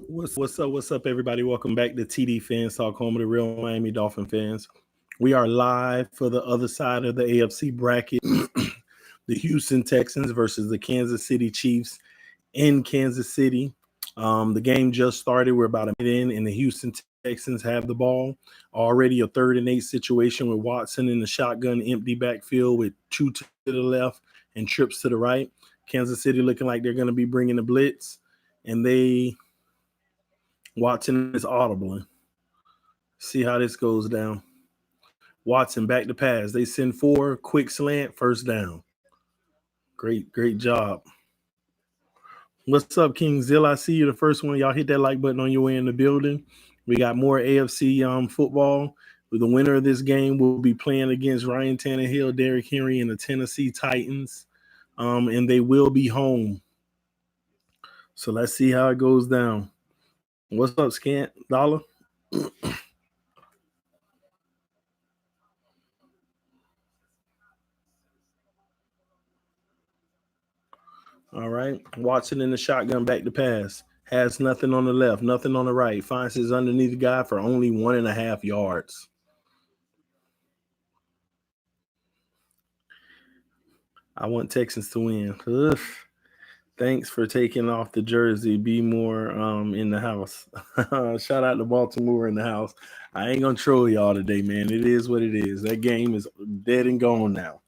What's up, everybody? Welcome back to TD Fans Talk, home of the real Miami Dolphin fans. We are live for the other side of the AFC bracket. The Houston Texans versus the Kansas City Chiefs in Kansas City. The game just started. We're about a minute in, and the Houston Texans have the ball. Already a 3rd and 8 situation with Watson in the shotgun, empty backfield with 2 to the left and trips to the right. Kansas City looking like they're going to be bringing the blitz, and Watson is audible. See how this goes down. Watson back to pass. They send 4, quick slant, first down. Great job. What's up, King Zill? I see you the first one. Y'all hit that like button on your way in the building. We got more AFC football. The winner of this game will be playing against Ryan Tannehill, Derrick Henry, and the Tennessee Titans. And they will be home. So let's see how it goes down. What's up, Scant Dollar? All right. Watson in the shotgun, back to pass. Has nothing on the left, nothing on the right. Finds his underneath guy for only 1.5 yards. I want Texans to win. Ugh. Thanks for taking off the jersey. Be more in the house. Shout out to Baltimore in the house. I ain't gonna troll y'all today, man. It is what it is. That game is dead and gone now.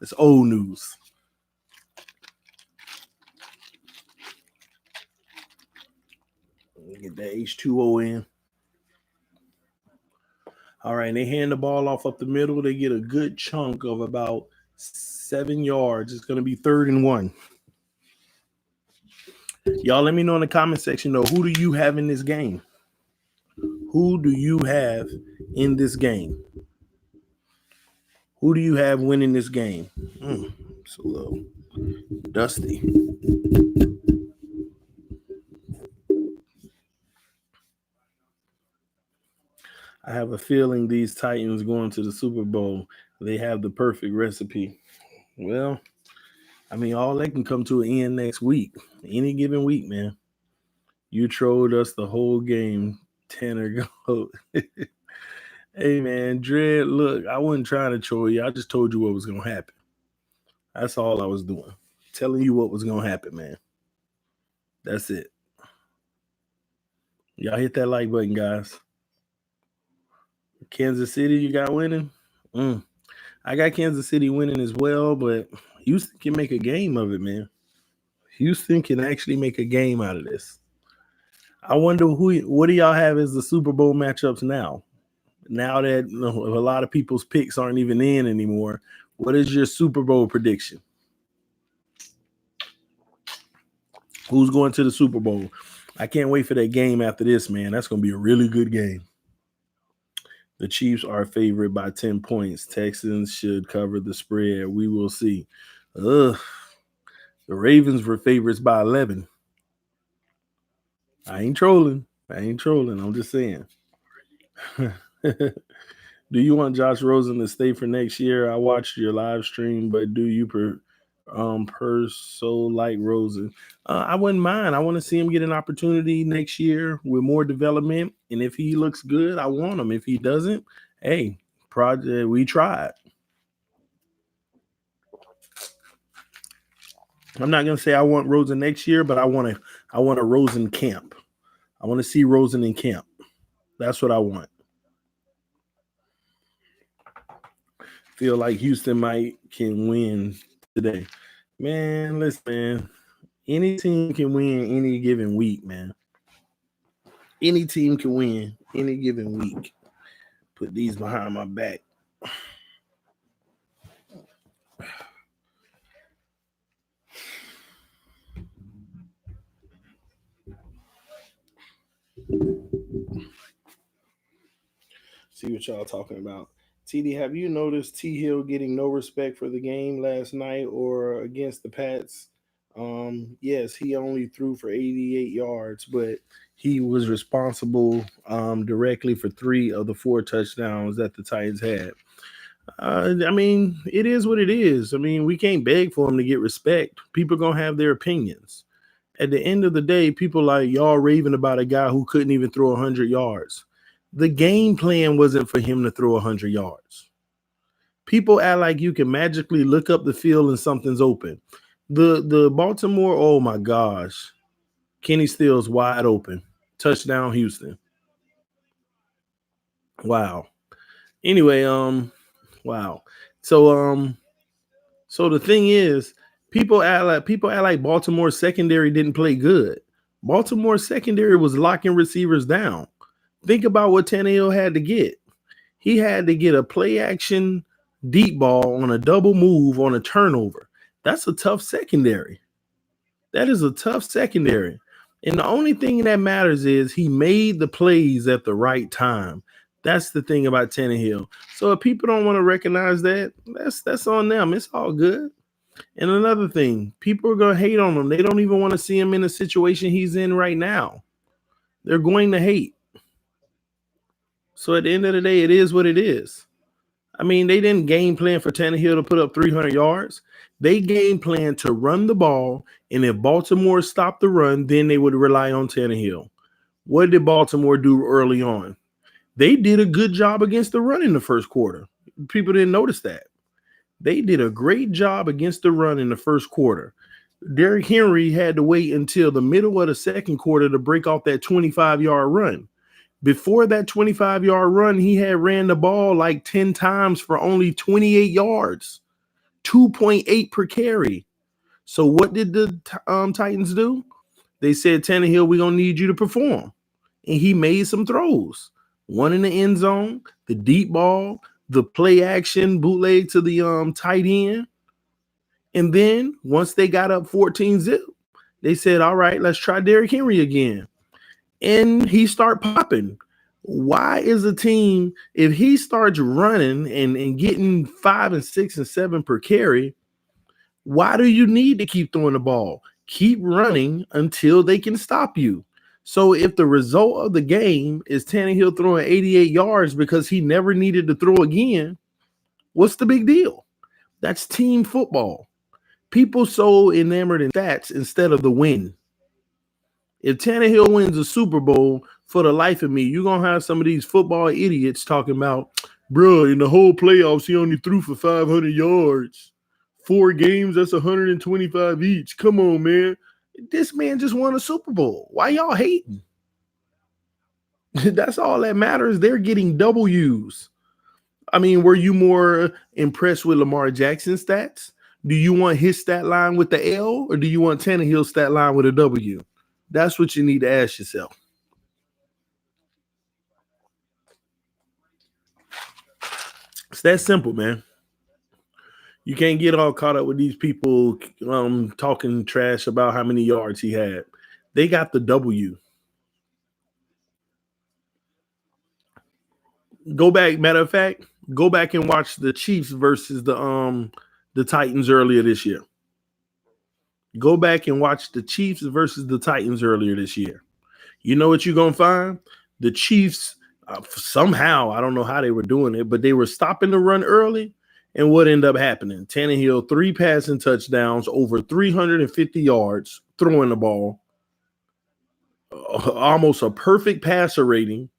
It's old news. Get that H2O in. All right, they hand the ball off up the middle. They get a good chunk of about 7 yards. It's going to be 3rd and 1. Y'all let me know in the comment section, though, who do you have in this game? Who do you have in this game? Who do you have winning this game? It's a little dusty. I have a feeling these Titans going to the Super Bowl, they have the perfect recipe. Well, I mean, all that can come to an end next week. Any given week, man. You trolled us the whole game. Tanner go. Hey, man, Dread, look, I wasn't trying to troll you. I just told you what was going to happen. That's all I was doing. Telling you what was going to happen, man. That's it. Y'all hit that like button, guys. Kansas City, you got winning? I got Kansas City winning as well, but Houston can make a game of it, man. Houston can actually make a game out of this. I wonder what do y'all have as the Super Bowl matchups now? Now that a lot of people's picks aren't even in anymore, what is your Super Bowl prediction? Who's going to the Super Bowl? I can't wait for that game after this, man. That's going to be a really good game. The Chiefs are favored by 10 points. Texans should cover the spread. We will see. The Ravens were favorites by 11. I ain't trolling. I'm just saying. Do you want Josh Rosen to stay for next year? I watched your live stream, but do you like Rosen? I wouldn't mind. I want to see him get an opportunity next year with more development. And if he looks good, I want him. If he doesn't, hey, project we tried. I'm not gonna say I want Rosen next year, but I want a Rosen camp. I want to see Rosen in camp. That's what I want. Feel like Houston can win today. Man, listen, man. Any team can win any given week, man. Any team can win any given week. Put these behind my back. See what y'all talking about. TD, have you noticed T Hill getting no respect for the game last night or against the Pats? Yes, he only threw for 88 yards, but he was responsible directly for 3 of the 4 touchdowns that the Titans had. I mean, it is what it is. I mean, we can't beg for him to get respect. People are going to have their opinions. At the end of the day, people like y'all raving about a guy who couldn't even throw 100 yards. The game plan wasn't for him to throw 100 yards. People act like you can magically look up the field and something's open. The Baltimore, oh my gosh. Kenny Stills wide open. Touchdown Houston. Wow. Anyway, wow. So the thing is, people act like Baltimore's secondary didn't play good. Baltimore's secondary was locking receivers down. Think about what Tannehill had to get. He had to get a play action deep ball on a double move on a turnover. That's a tough secondary. That is a tough secondary. And the only thing that matters is he made the plays at the right time. That's the thing about Tannehill. So if people don't want to recognize that, that's on them. It's all good. And another thing, people are going to hate on him. They don't even want to see him in the situation he's in right now. They're going to hate. So at the end of the day, it is what it is. I mean, they didn't game plan for Tannehill to put up 300 yards. They game plan to run the ball, and if Baltimore stopped the run, then they would rely on Tannehill. What did Baltimore do early on? They did a good job against the run in the first quarter. People didn't notice that. They did a great job against the run in the first quarter. Derrick Henry had to wait until the middle of the second quarter to break off that 25-yard run. Before that 25-yard run, he had ran the ball like 10 times for only 28 yards, 2.8 per carry. So what did the Titans do? They said, Tannehill, we're going to need you to perform. And he made some throws. One in the end zone, the deep ball, the play action bootleg to the tight end. And then once they got up 14-0, they said, all right, let's try Derrick Henry again. And he start popping. Why is a team, if he starts running and getting 5 and 6 and 7 per carry, why do you need to keep throwing the ball? Keep running until they can stop you. So if the result of the game is Tannehill throwing 88 yards because he never needed to throw again, what's the big deal? That's team football. People so enamored in stats instead of the win. If Tannehill wins a Super Bowl, for the life of me, you're going to have some of these football idiots talking about, bro, in the whole playoffs, he only threw for 500 yards. 4 games, that's 125 each. Come on, man. This man just won a Super Bowl. Why y'all hating? That's all that matters. They're getting W's. I mean, were you more impressed with Lamar Jackson's stats? Do you want his stat line with the L, or do you want Tannehill's stat line with a W? That's what you need to ask yourself. It's that simple, man. You can't get all caught up with these people talking trash about how many yards he had. They got the W. Go back, matter of fact, go back and watch the Chiefs versus the Titans earlier this year. Go back and watch the Chiefs versus the Titans earlier this year. You know what you're going to find? The Chiefs, somehow, I don't know how they were doing it, but they were stopping the run early. And what ended up happening? Tannehill, 3 passing touchdowns, over 350 yards, throwing the ball, almost a perfect passer rating.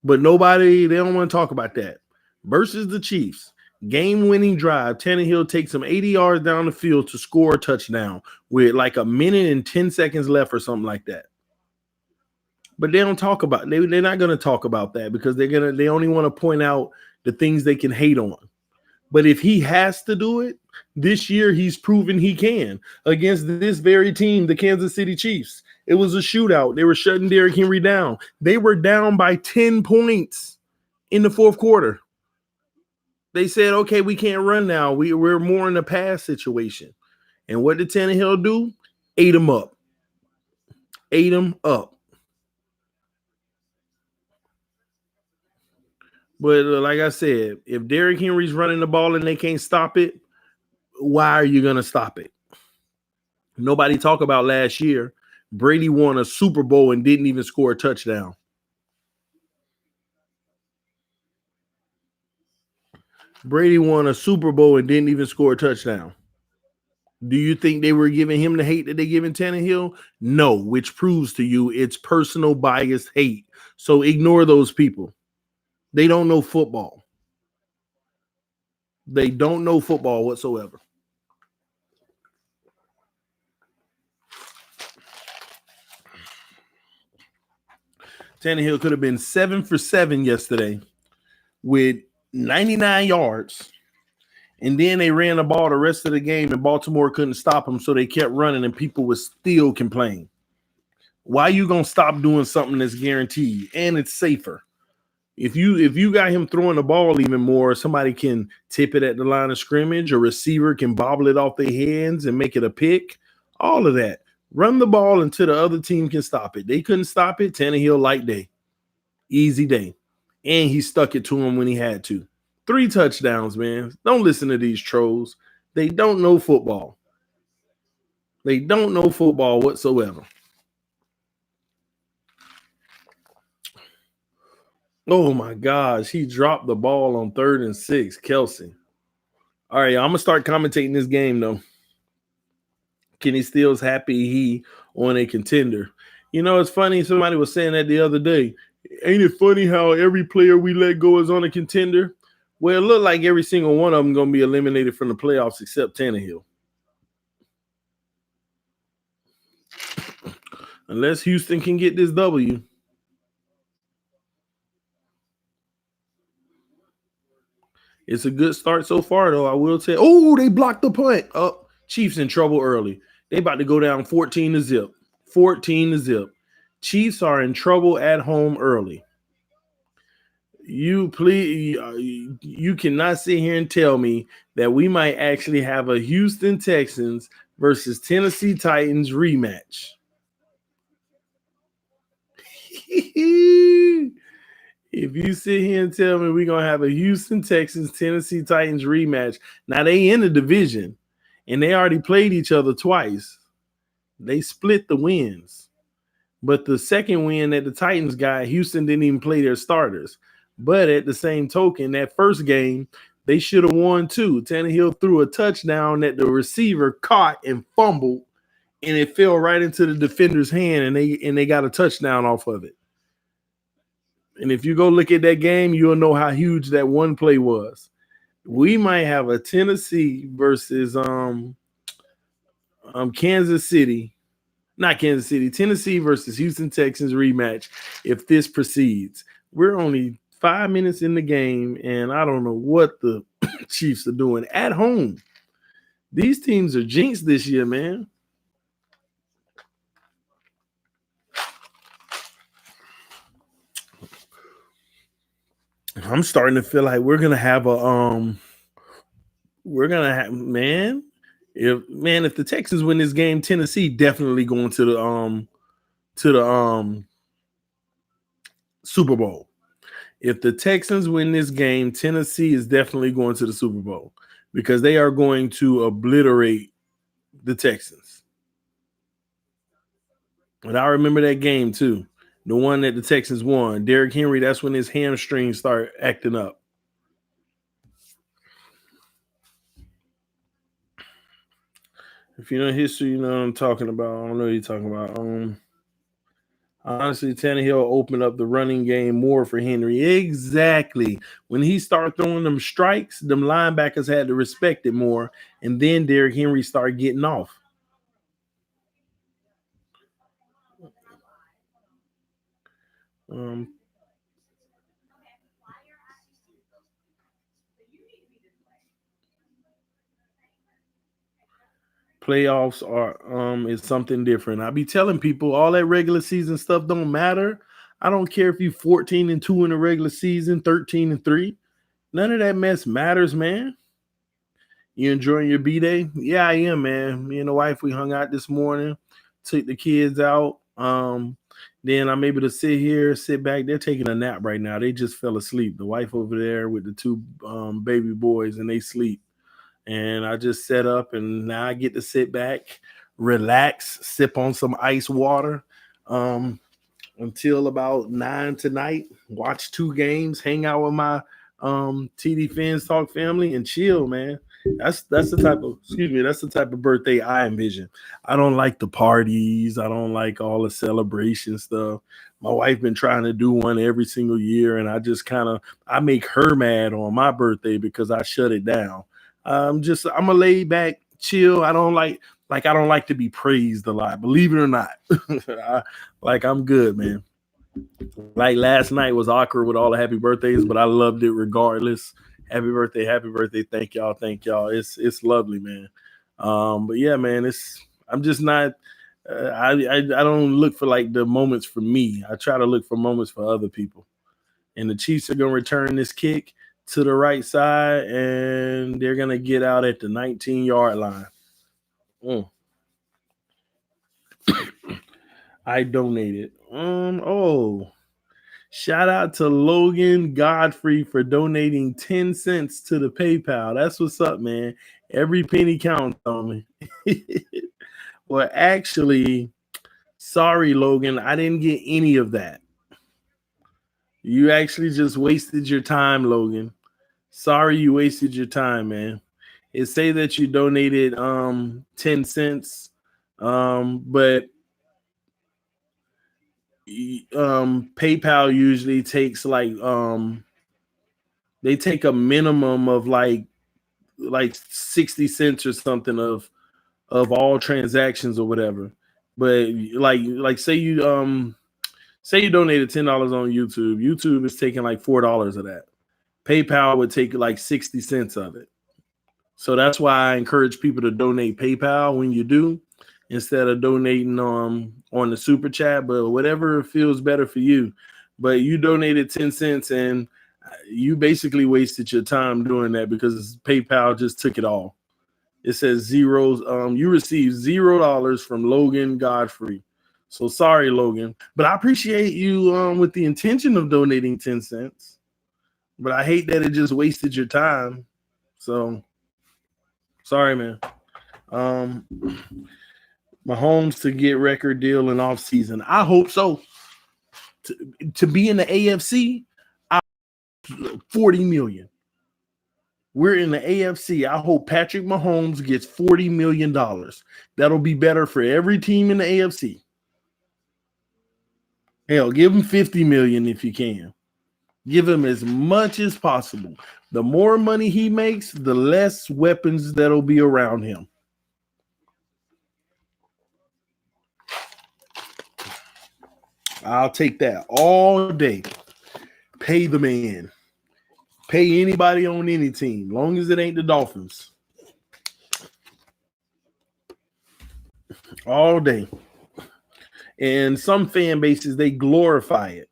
But they don't want to talk about that. Versus the Chiefs, game-winning drive, Tannehill takes him 80 yards down the field to score a touchdown with like a minute and 10 seconds left or something like that. But they don't talk about they're not going to talk about that because they only want to point out the things they can hate on. But if he has to do it, this year he's proven he can against this very team, the Kansas City Chiefs. It was a shootout. They were shutting Derrick Henry down. They were down by 10 points in the fourth quarter. They said, okay, we can't run now. We're more in a pass situation. And what did Tannehill do? Ate him up. Ate him up. But like I said, if Derrick Henry's running the ball and they can't stop it, why are you going to stop it? Nobody talk about last year. Brady won a Super Bowl and didn't even score a touchdown. Brady won a Super Bowl and didn't even score a touchdown. Do you think they were giving him the hate that they giving Tannehill? No, which proves to you it's personal bias hate. So ignore those people. They don't know football. They don't know football whatsoever. Tannehill could have been 7 for 7 yesterday with 99 yards. And then they ran the ball the rest of the game, and Baltimore couldn't stop them, so they kept running, and people would still complain. Why are you gonna stop doing something that's guaranteed and it's safer? If you got him throwing the ball even more, somebody can tip it at the line of scrimmage, a receiver can bobble it off their hands and make it a pick. All of that. Run the ball until the other team can stop it. They couldn't stop it. Tannehill, light day. Easy day. And he stuck it to him when he had to. 3 touchdowns, man. Don't listen to these trolls. They don't know football. They don't know football whatsoever. Oh my gosh, he dropped the ball on 3rd and 6, Kelsey. All right, I'm gonna start commentating this game though. Kenny Steele's happy he on a contender. You know, it's funny. Somebody was saying that the other day. Ain't it funny how every player we let go is on a contender? Well, it looked like every single one of them gonna be eliminated from the playoffs except Tannehill. Unless Houston can get this W. It's a good start so far, though. I will say, oh, they blocked the punt. Oh, Chiefs in trouble early. They about to go down 14-0. 14-0. Chiefs are in trouble at home early. You cannot sit here and tell me that we might actually have a Houston Texans versus Tennessee Titans rematch. If you sit here and tell me we're going to have a Houston Texans, Tennessee Titans rematch, now they in the division, and they already played each other twice. They split the wins. But the second win that the Titans got, Houston didn't even play their starters. But at the same token, that first game, they should have won too. Tannehill threw a touchdown that the receiver caught and fumbled, and it fell right into the defender's hand, and they got a touchdown off of it. And if you go look at that game, you'll know how huge that one play was. We might have a Tennessee versus Kansas City. Not Kansas City. Tennessee versus Houston Texans rematch if this proceeds. We're only 5 minutes in the game, and I don't know what the Chiefs are doing at home. These teams are jinxed this year, man. I'm starting to feel like we're gonna have if the Texans win this game, Tennessee definitely going to the Super Bowl. If the Texans win this game, Tennessee is definitely going to the Super Bowl because they are going to obliterate the Texans. And I remember that game too. The one that the Texans won. Derrick Henry, that's when his hamstrings start acting up. If you know history, you know what I'm talking about. I don't know what you're talking about. Honestly, Tannehill opened up the running game more for Henry. Exactly. When he started throwing them strikes, them linebackers had to respect it more. And then Derrick Henry started getting off. Playoffs are is something different. I be telling people all that regular season stuff don't matter. I don't care if you 14-2 in the regular season, 13-3. None of that mess matters, man. You enjoying your B-Day? Yeah, I am, man. Me and the wife, we hung out this morning, took the kids out. Then I'm able to sit back. They're taking a nap right now. They just fell asleep. The wife over there with the 2 baby boys, and they sleep. And I just set up, and now I get to sit back, relax, sip on some ice water until about 9 tonight, watch 2 games, hang out with my TD Fans Talk family, and chill, man. That's the type of that's the type of birthday I envision. I don't like the parties. I don't like all the celebration stuff. My wife been trying to do one every single year, and I just kind of I make her mad on my birthday because I shut it down. I'm a laid back, chill. I don't like to be praised a lot. Believe it or not, I'm good, man. Like last night was awkward with all the happy birthdays, but I loved it regardless. Happy birthday, thank y'all. It's lovely, man. But yeah, man, I'm just not. I don't look for like the moments for me. I try to look for moments for other people. And the Chiefs are gonna return this kick to the right side, and they're gonna get out at the 19-yard line. Mm. I donated. Shout out to Logan Godfrey for donating 10 cents to the PayPal. That's what's up, man. Every penny counts on me. Well, actually, sorry, Logan. I didn't get any of that. You actually just wasted your time, Logan. Sorry you wasted your time, man. It say that you donated 10 cents, but PayPal usually takes they take a minimum of like 60 cents or something of all transactions or whatever. But say you donated $10 on YouTube. YouTube is taking like $4 of that. PayPal would take like 60 cents of it. So that's why I encourage people to donate PayPal when you do, instead of donating on the super chat, but whatever feels better for you. But you donated 10 cents and you basically wasted your time doing that because PayPal just took it all. It says zeros. You received $0 from Logan Godfrey. So sorry, Logan. But I appreciate you with the intention of donating 10 cents. But I hate that it just wasted your time. So sorry, man. Mahomes to get record deal in offseason. I hope so. To be in the AFC, 40 million. We're in the AFC. I hope Patrick Mahomes gets $40 million. That'll be better for every team in the AFC. Hell, give him 50 million if you can. Give him as much as possible. The more money he makes, the less weapons that'll be around him. I'll take that all day. Pay the man. Pay anybody on any team, long as it ain't the Dolphins. All day. And some fan bases, they glorify it.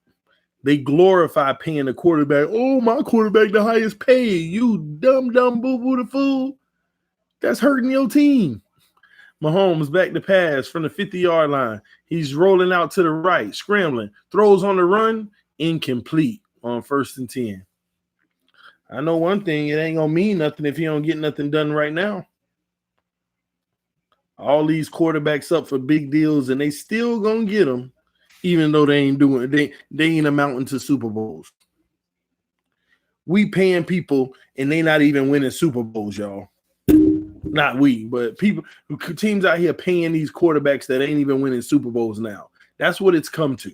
They glorify paying the quarterback. Oh, my quarterback the highest paid. You dumb boo-boo the fool. That's hurting your team. Mahomes back to pass from the 50-yard line. He's rolling out to the right, scrambling. Throws on the run, incomplete on 1st and 10. I know one thing, it ain't going to mean nothing if he don't get nothing done right now. All these quarterbacks up for big deals, and they still going to get them, even though they ain't amounting to Super Bowls. We paying people, and they not even winning Super Bowls, y'all. Not we, but people, teams out here paying these quarterbacks that ain't even winning Super Bowls now. That's what it's come to.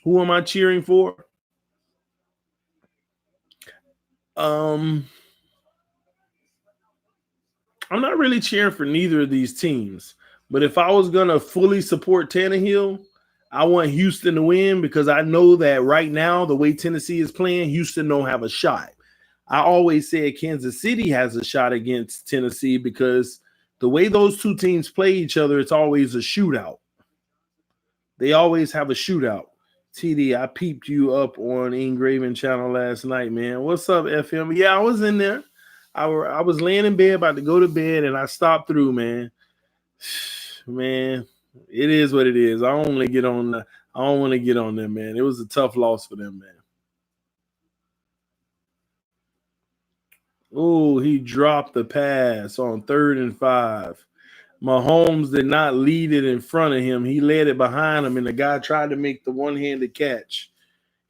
Who am I cheering for? I'm not really cheering for neither of these teams. But if I was going to fully support Tannehill, I want Houston to win because I know that right now, the way Tennessee is playing, Houston don't have a shot. I always said Kansas City has a shot against Tennessee because the way those two teams play each other, it's always a shootout. They always have a shootout. TD, I peeped you up on Engraven channel last night, man. What's up, FM? Yeah, I was in there. I was laying in bed about to go to bed, and I stopped through, man. Man, it is what it is. I don't want to get on them, man. It was a tough loss for them, man. Oh, he dropped the pass on 3rd and 5. Mahomes did not lead it in front of him. He led it behind him, and the guy tried to make the one-handed catch.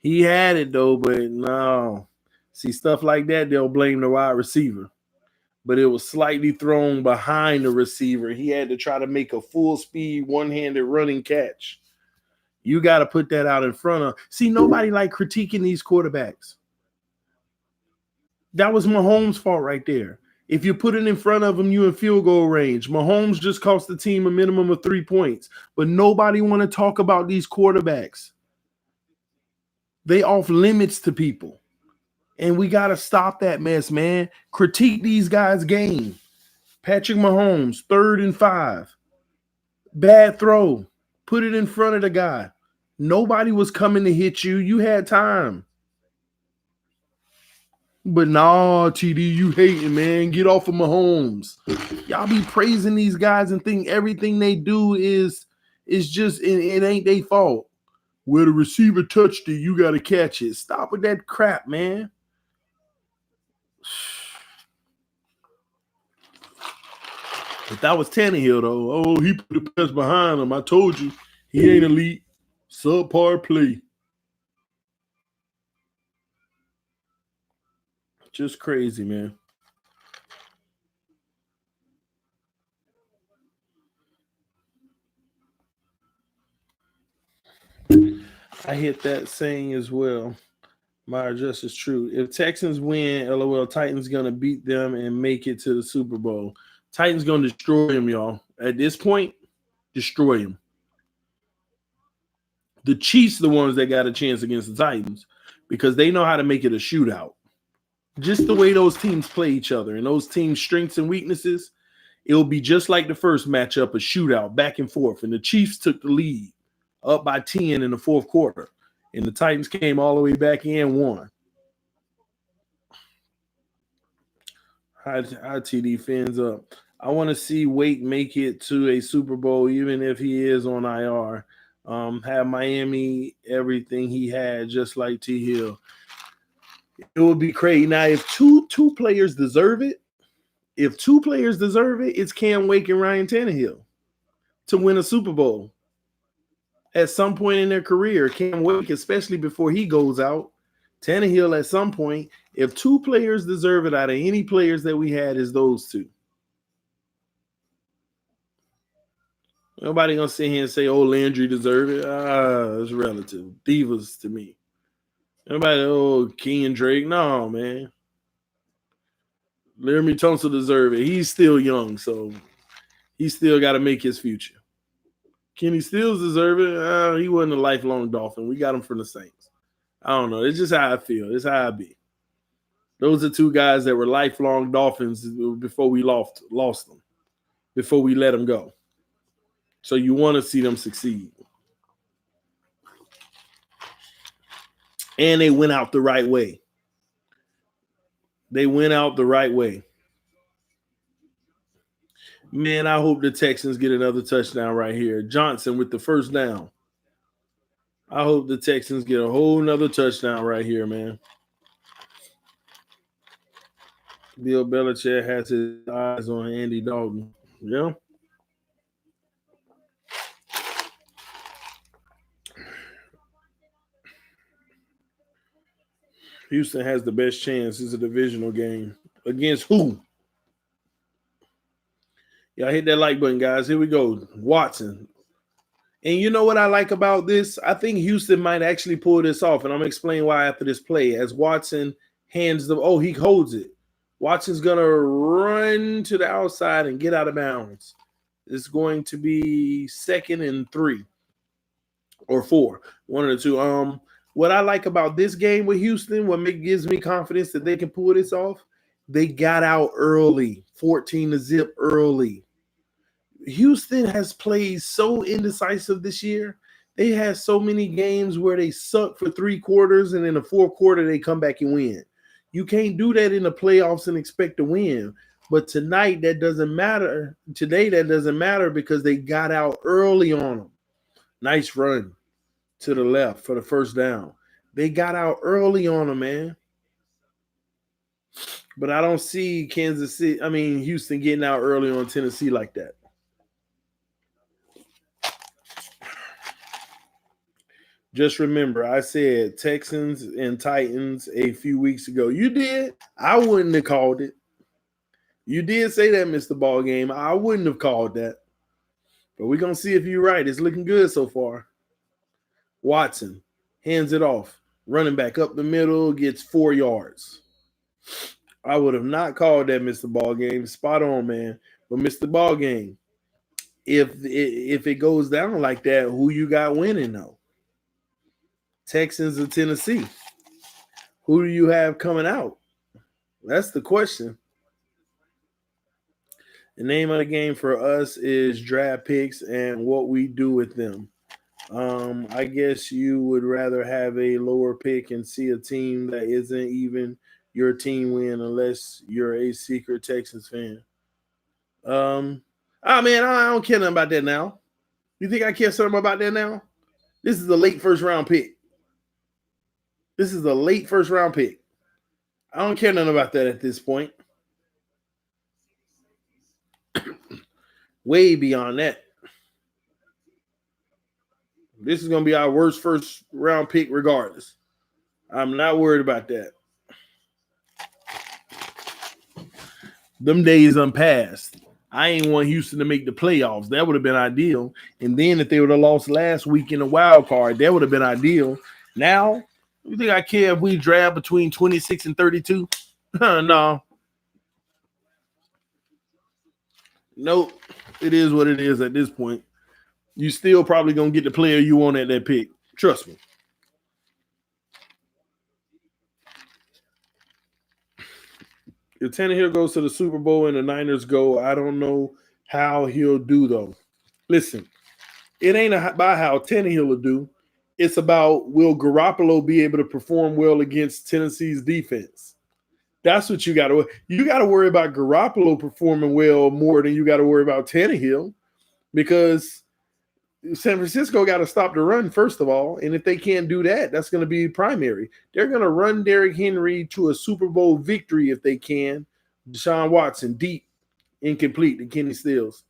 He had it, though, but no. See, stuff like that, they'll blame the wide receiver. But it was slightly thrown behind the receiver. He had to try to make a full speed, one-handed running catch. You got to put that out in front of. See, nobody like critiquing these quarterbacks. That was Mahomes' fault right there. If you put it in front of him, you in field goal range. Mahomes just cost the team a minimum of 3 points. But nobody want to talk about these quarterbacks. They off limits to people. And we got to stop that mess, man. Critique these guys' game. Patrick Mahomes, 3rd and 5. Bad throw. Put it in front of the guy. Nobody was coming to hit you. You had time. But nah, TD, you hating, man. Get off of Mahomes. Y'all be praising these guys and think everything they do is just, it ain't their fault. Where the receiver touched it, you got to catch it. Stop with that crap, man. If that was Tannehill, though, oh, he put the pass behind him. I told you, he ain't elite. Subpar play. Just crazy, man. I hit that saying as well. My address is true. If Texans win, LOL, Titans going to beat them and make it to the Super Bowl. Titans going to destroy them, y'all. At this point, destroy them. The Chiefs the ones that got a chance against the Titans because they know how to make it a shootout. Just the way those teams play each other and those teams' strengths and weaknesses, it'll be just like the first matchup, a shootout, back and forth. And the Chiefs took the lead up by 10 in the fourth quarter. And the Titans came all the way back in and won. Hi, TD fans up. I want to see Wake make it to a Super Bowl, even if he is on IR. Have Miami everything he had, just like T. Hill. It would be crazy. Now, if two players deserve it, it's Cam Wake and Ryan Tannehill to win a Super Bowl. At some point in their career, Cam Wake, especially before he goes out, Tannehill at some point, if 2 players deserve it out of any players that we had, is those 2. Nobody gonna sit here and say, "Oh, Landry deserve it." It's relative. Divas to me. Nobody, oh, King Drake. No, man. Laramie Tunsil deserve it. He's still young, so he still got to make his future. Kenny Stills deserve it. He wasn't a lifelong Dolphin. We got him from the Saints. I don't know. It's just how I feel. It's how I be. Those are 2 guys that were lifelong Dolphins before we lost them, before we let them go. So you want to see them succeed. And they went out the right way. Man, I hope the Texans get another touchdown right here. Johnson with the first down. I hope the Texans get a whole nother touchdown right here, man. Bill Belichick has his eyes on Andy Dalton. Yeah. Houston has the best chance. It's a divisional game. Against who? Y'all hit that like button, guys. Here we go. Watson. And you know what I like about this? I think Houston might actually pull this off. And I'm going to explain why after this play. As Watson hands the – he holds it. Watson's going to run to the outside and get out of bounds. It's going to be 2nd and 3 or 4. One of the 2. What I like about this game with Houston, what gives me confidence that they can pull this off, they got out early, 14-0 early. Houston has played so indecisive this year. They had so many games where they suck for 3 quarters, and in the 4th quarter, they come back and win. You can't do that in the playoffs and expect to win. But tonight, that doesn't matter. Today, that doesn't matter because they got out early on them. Nice run to the left for the first down. They got out early on them, man. But I don't see Houston getting out early on Tennessee like that. Just remember, I said Texans and Titans a few weeks ago. You did. I wouldn't have called it. You did say that, Mr. Ball Game. I wouldn't have called that. But we're going to see if you're right. It's looking good so far. Watson hands it off. Running back up the middle, gets 4 yards. I would have not called that, Mr. Ball Game. Spot on, man. But Mr. Ball Game, if it goes down like that, who you got winning though? Texans or Tennessee? Who do you have coming out? That's the question. The name of the game for us is draft picks and what we do with them. I guess you would rather have a lower pick and see a team that isn't even your team win unless you're a secret Texans fan. Man, I don't care nothing about that now. You think I care something about that now? This is a late first round pick. I don't care nothing about that at this point. Way beyond that. This is going to be our worst first round pick regardless. I'm not worried about that. Them days unpassed. I ain't want Houston to make the playoffs. That would have been ideal. And then if they would have lost last week in the wild card, that would have been ideal. Now, you think I care if we draft between 26 and 32? No. Nope. It is what it is at this point. You still probably going to get the player you want at that pick. Trust me. If Tannehill goes to the Super Bowl and the Niners go, I don't know how he'll do, though. Listen, it ain't about how Tannehill will do. It's about will Garoppolo be able to perform well against Tennessee's defense. That's what you got to – you got to worry about Garoppolo performing well more than you got to worry about Tannehill because San Francisco got to stop the run, first of all. And if they can't do that, that's going to be primary. They're going to run Derrick Henry to a Super Bowl victory if they can. Deshaun Watson, deep, incomplete to Kenny Stills.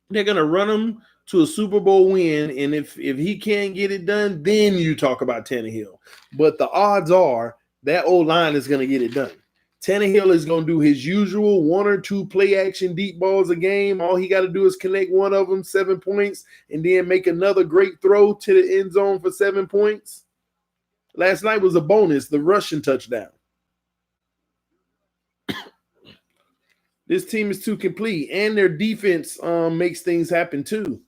They're going to run him to a Super Bowl win, and if he can't get it done, then you talk about Tannehill. But the odds are that old line is going to get it done. Tannehill is going to do his usual 1 or 2 play-action deep balls a game. All he got to do is connect one of them, 7 points, and then make another great throw to the end zone for 7 points. Last night was a bonus, the Russian touchdown. This team is too complete, and their defense makes things happen too.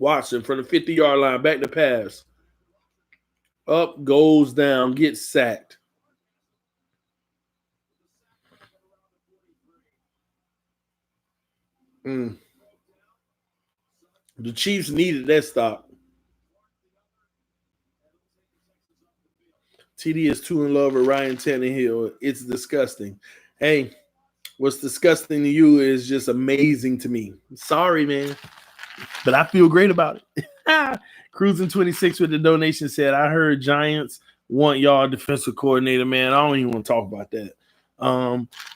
Watson from the 50-yard line, back to pass. Up, goes down, gets sacked. The Chiefs needed that stop. TD is too in love with Ryan Tannehill. It's disgusting. Hey, what's disgusting to you is just amazing to me. Sorry, man. But I feel great about it. Cruising 26 with the donation said, I heard Giants want y'all defensive coordinator, man. I don't even want to talk about that.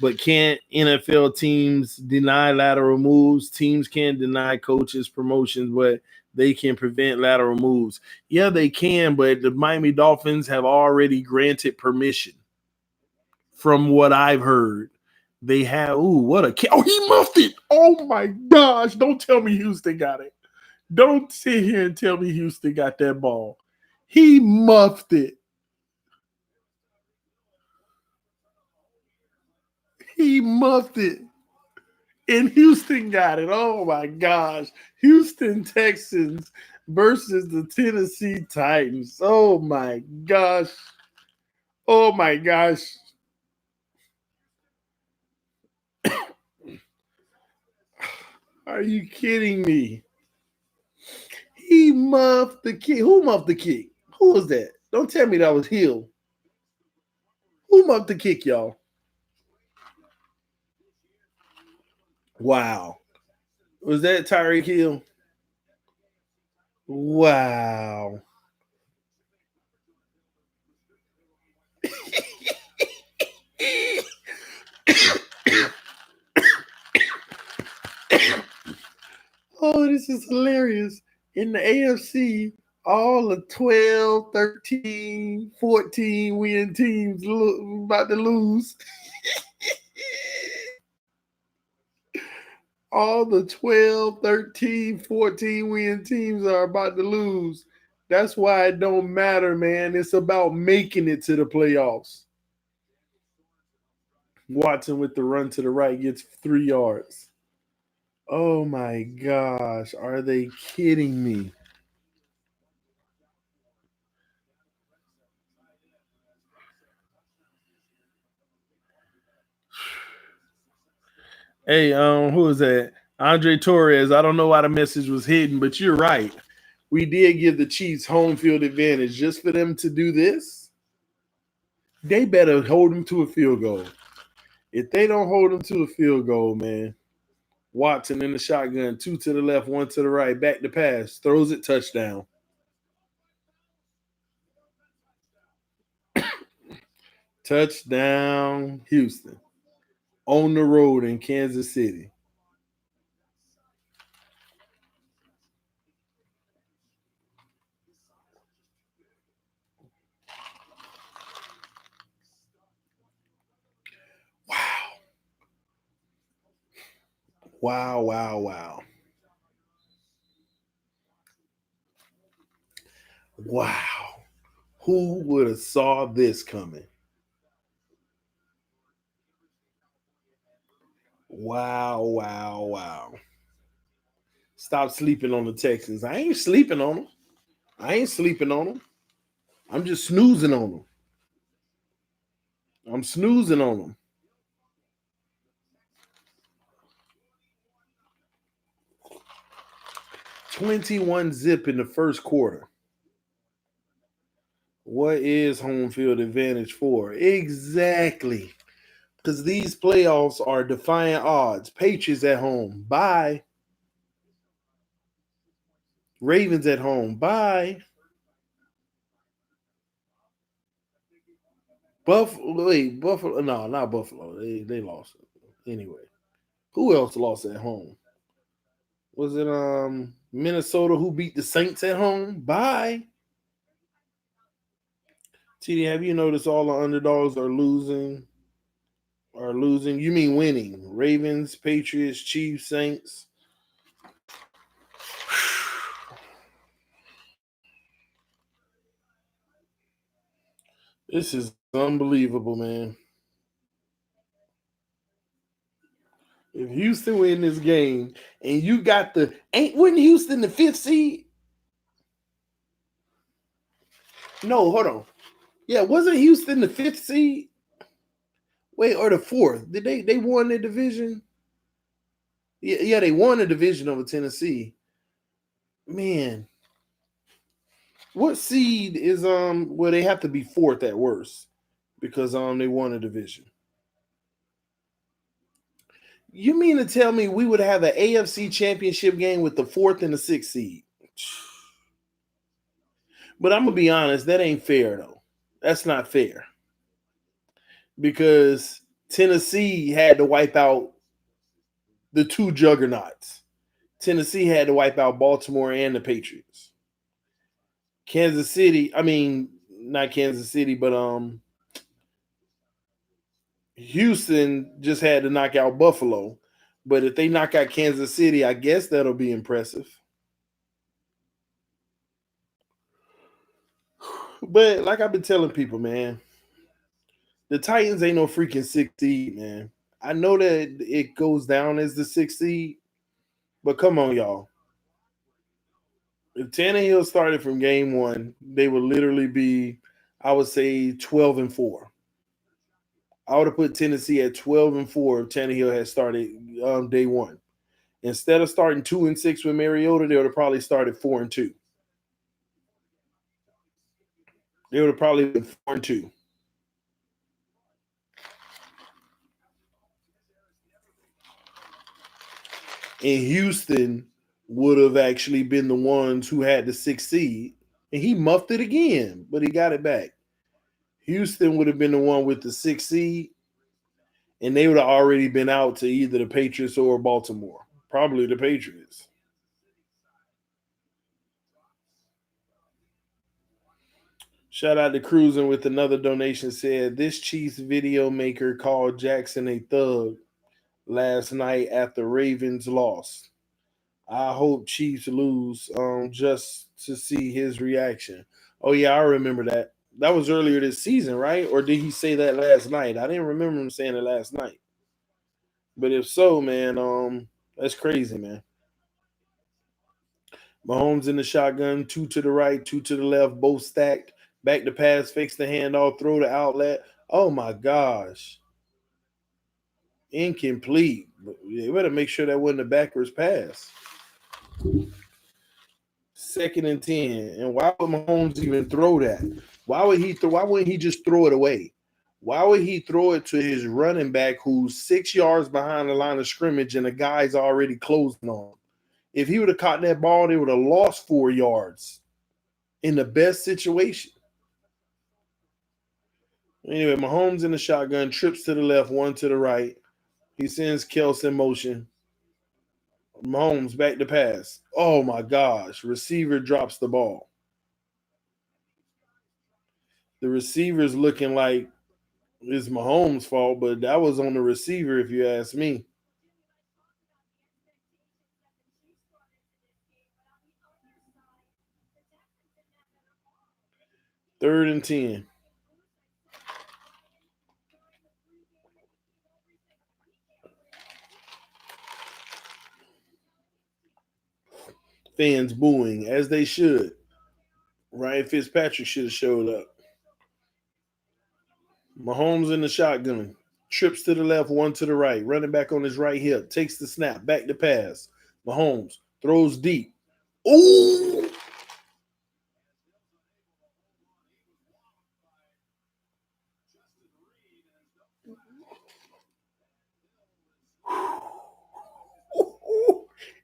But can't NFL teams deny lateral moves? Teams can't deny coaches promotions, but they can prevent lateral moves. Yeah, they can, but the Miami Dolphins have already granted permission. From what I've heard, they have. Ooh, what a oh, he muffed it. Oh my gosh! Don't tell me Houston got it. Don't sit here and tell me Houston got that ball. He muffed it. He muffed it. And Houston got it. Oh, my gosh. Houston Texans versus the Tennessee Titans. Oh, my gosh. Oh, my gosh. Are you kidding me? He muffed the kick. Who muffed the kick? Who was that? Don't tell me that was Hill. Who muffed the kick, y'all? Wow. Was that Tyreek Hill? Wow. this is hilarious. In the AFC, all the 12, 13, 14 win teams about to lose. All the 12, 13, 14 win teams are about to lose. That's why it don't matter, man. It's about making it to the playoffs. Watson with the run to the right gets 3 yards. Oh my gosh. Are they kidding me? Hey, who is that? Andre Torres. I don't know why the message was hidden, but you're right. We did give the Chiefs home field advantage just for them to do this. They better hold them to a field goal. If they don't hold them to a field goal, man, Watson in the shotgun, 2 to the left, 1 to the right, back to pass, throws it, touchdown. Touchdown, Houston. On the road in Kansas City. Wow. Wow, wow, wow. Wow. Who would have saw this coming? Wow, wow, wow. Stop sleeping on the Texans. I ain't sleeping on them. I ain't sleeping on them. I'm just snoozing on them. I'm snoozing on them. 21 zip in the first quarter. What is home field advantage for? Exactly. Because these playoffs are defying odds. Patriots at home. Bye. Ravens at home. Bye. Buffalo. Wait, Buffalo. No, not Buffalo. They lost it. Anyway. Who else lost at home? Was it Minnesota who beat the Saints at home? Bye. TD, have you noticed all the underdogs are losing? Are losing? You mean winning? Ravens, Patriots, Chiefs, Saints. This is unbelievable, man. If Houston win this game and you got wasn't Houston the 5th seed? No, hold on. Yeah, wasn't Houston the 5th seed? Wait, or the 4th? Did they won the division? Yeah, they won the division over Tennessee. Man, what seed is well, they have to be 4th at worst because they won a division. You mean to tell me we would have an AFC championship game with the 4th and the 6th seed? But I'm gonna be honest, that ain't fair though. That's not fair. Because Tennessee had to wipe out the 2 juggernauts. Tennessee had to wipe out Baltimore and the Patriots. Kansas City, I mean, not Kansas City, but Houston just had to knock out Buffalo. But if they knock out Kansas City, I guess that'll be impressive. But like I've been telling people, man, the Titans ain't no freaking 6th seed, man. I know that it goes down as the 6th seed, but come on, y'all. If Tannehill started from game 1, they would literally be, I would say, 12-4. I would have put Tennessee at 12-4 if Tannehill had started day 1. Instead of starting 2-6 with Mariota, they would have probably started 4-2. They would have probably been 4-2. And Houston would have actually been the ones who had the 6th seed. And he muffed it again, but he got it back. Houston would have been the one with the 6th seed, and they would have already been out to either the Patriots or Baltimore. Probably the Patriots. Shout out to Cruising with another donation. Said this Chiefs video maker called Jackson a thug last night after Ravens lost. I hope Chiefs lose just to see his reaction. Oh yeah, I remember that. That was earlier this season, right? Or did he say that last night? I didn't remember him saying it last night. But if so, man, that's crazy, man. Mahomes in the shotgun, two to the right, two to the left, both stacked. Back to pass, fakes the handoff, throw the outlet. Oh my gosh. Incomplete. You better make sure that wasn't a backwards pass. 2nd and 10. And why would Mahomes even throw that? Why wouldn't he just throw it away? Why would he throw it to his running back who's 6 yards behind the line of scrimmage and the guy's already closing on him? If he would have caught that ball, they would have lost 4 yards in the best situation. Anyway, Mahomes in the shotgun, trips to the left, one to the right. He sends Kelce in motion. Mahomes back to pass. Oh my gosh. Receiver drops the ball. The receiver's looking like it's Mahomes' fault, but that was on the receiver, if you ask me. Third and 10. Fans booing, as they should. Ryan Fitzpatrick should have showed up. Mahomes in the shotgun. Trips to the left, one to the right. Running back on his right hip. Takes the snap. Back to pass. Mahomes throws deep. Ooh!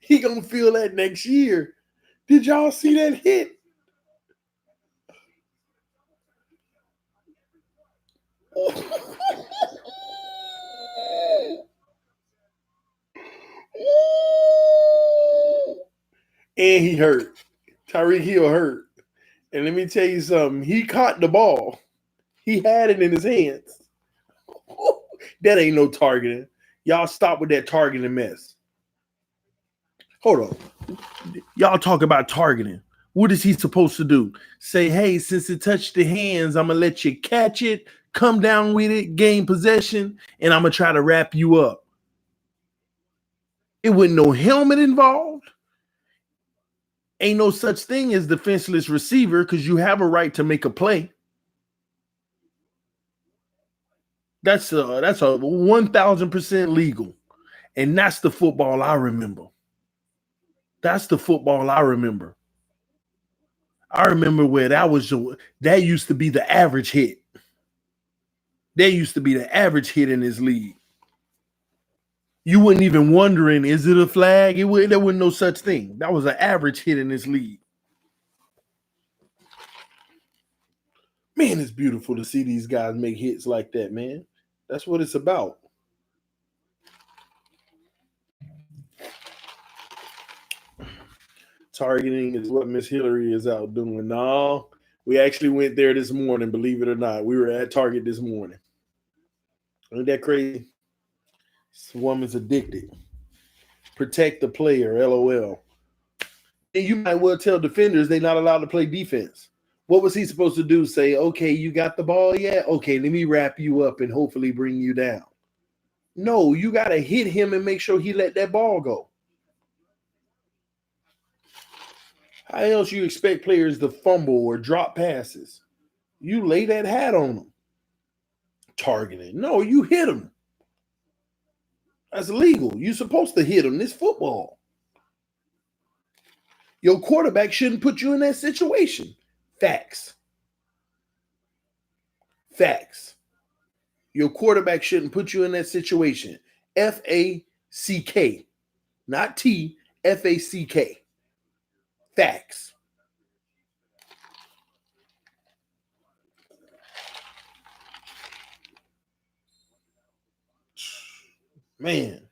He gonna feel that next year. Did y'all see that hit? And he hurt. Tyreek Hill hurt. And let me tell you something. He caught the ball. He had it in his hands. That ain't no targeting. Y'all stop with that targeting mess. Hold on. Y'all talk about targeting. What is he supposed to do? Say, hey, since it touched the hands, I'm going to let you catch it, come down with it, gain possession, and I'm going to try to wrap you up. It wasn't no helmet involved. Ain't no such thing as defenseless receiver because you have a right to make a play. That's a 1,000% legal. And that's the football I remember. That's the football I remember. I remember where that used to be the average hit. That used to be the average hit in this league. You wouldn't even wondering, is it a flag? There wasn't no such thing. That was an average hit in this league. Man, it's beautiful to see these guys make hits like that, man. That's what it's about. Targeting is what Miss Hillary is out doing. No, we actually went there this morning, believe it or not. We were at Target this morning. Ain't that crazy? This woman's addicted. Protect the player, LOL. And you might well tell defenders they're not allowed to play defense. What was he supposed to do? Say, okay, you got the ball yet? Okay, let me wrap you up and hopefully bring you down. No, you got to hit him and make sure he let that ball go. How else you expect players to fumble or drop passes? You lay that hat on them. Targeting. No, you hit them. That's illegal. You're supposed to hit them. This football. Your quarterback shouldn't put you in that situation. Facts. Facts. Your quarterback shouldn't put you in that situation. F-A-C-K. Not T. F-A-C-K. Facts. Man,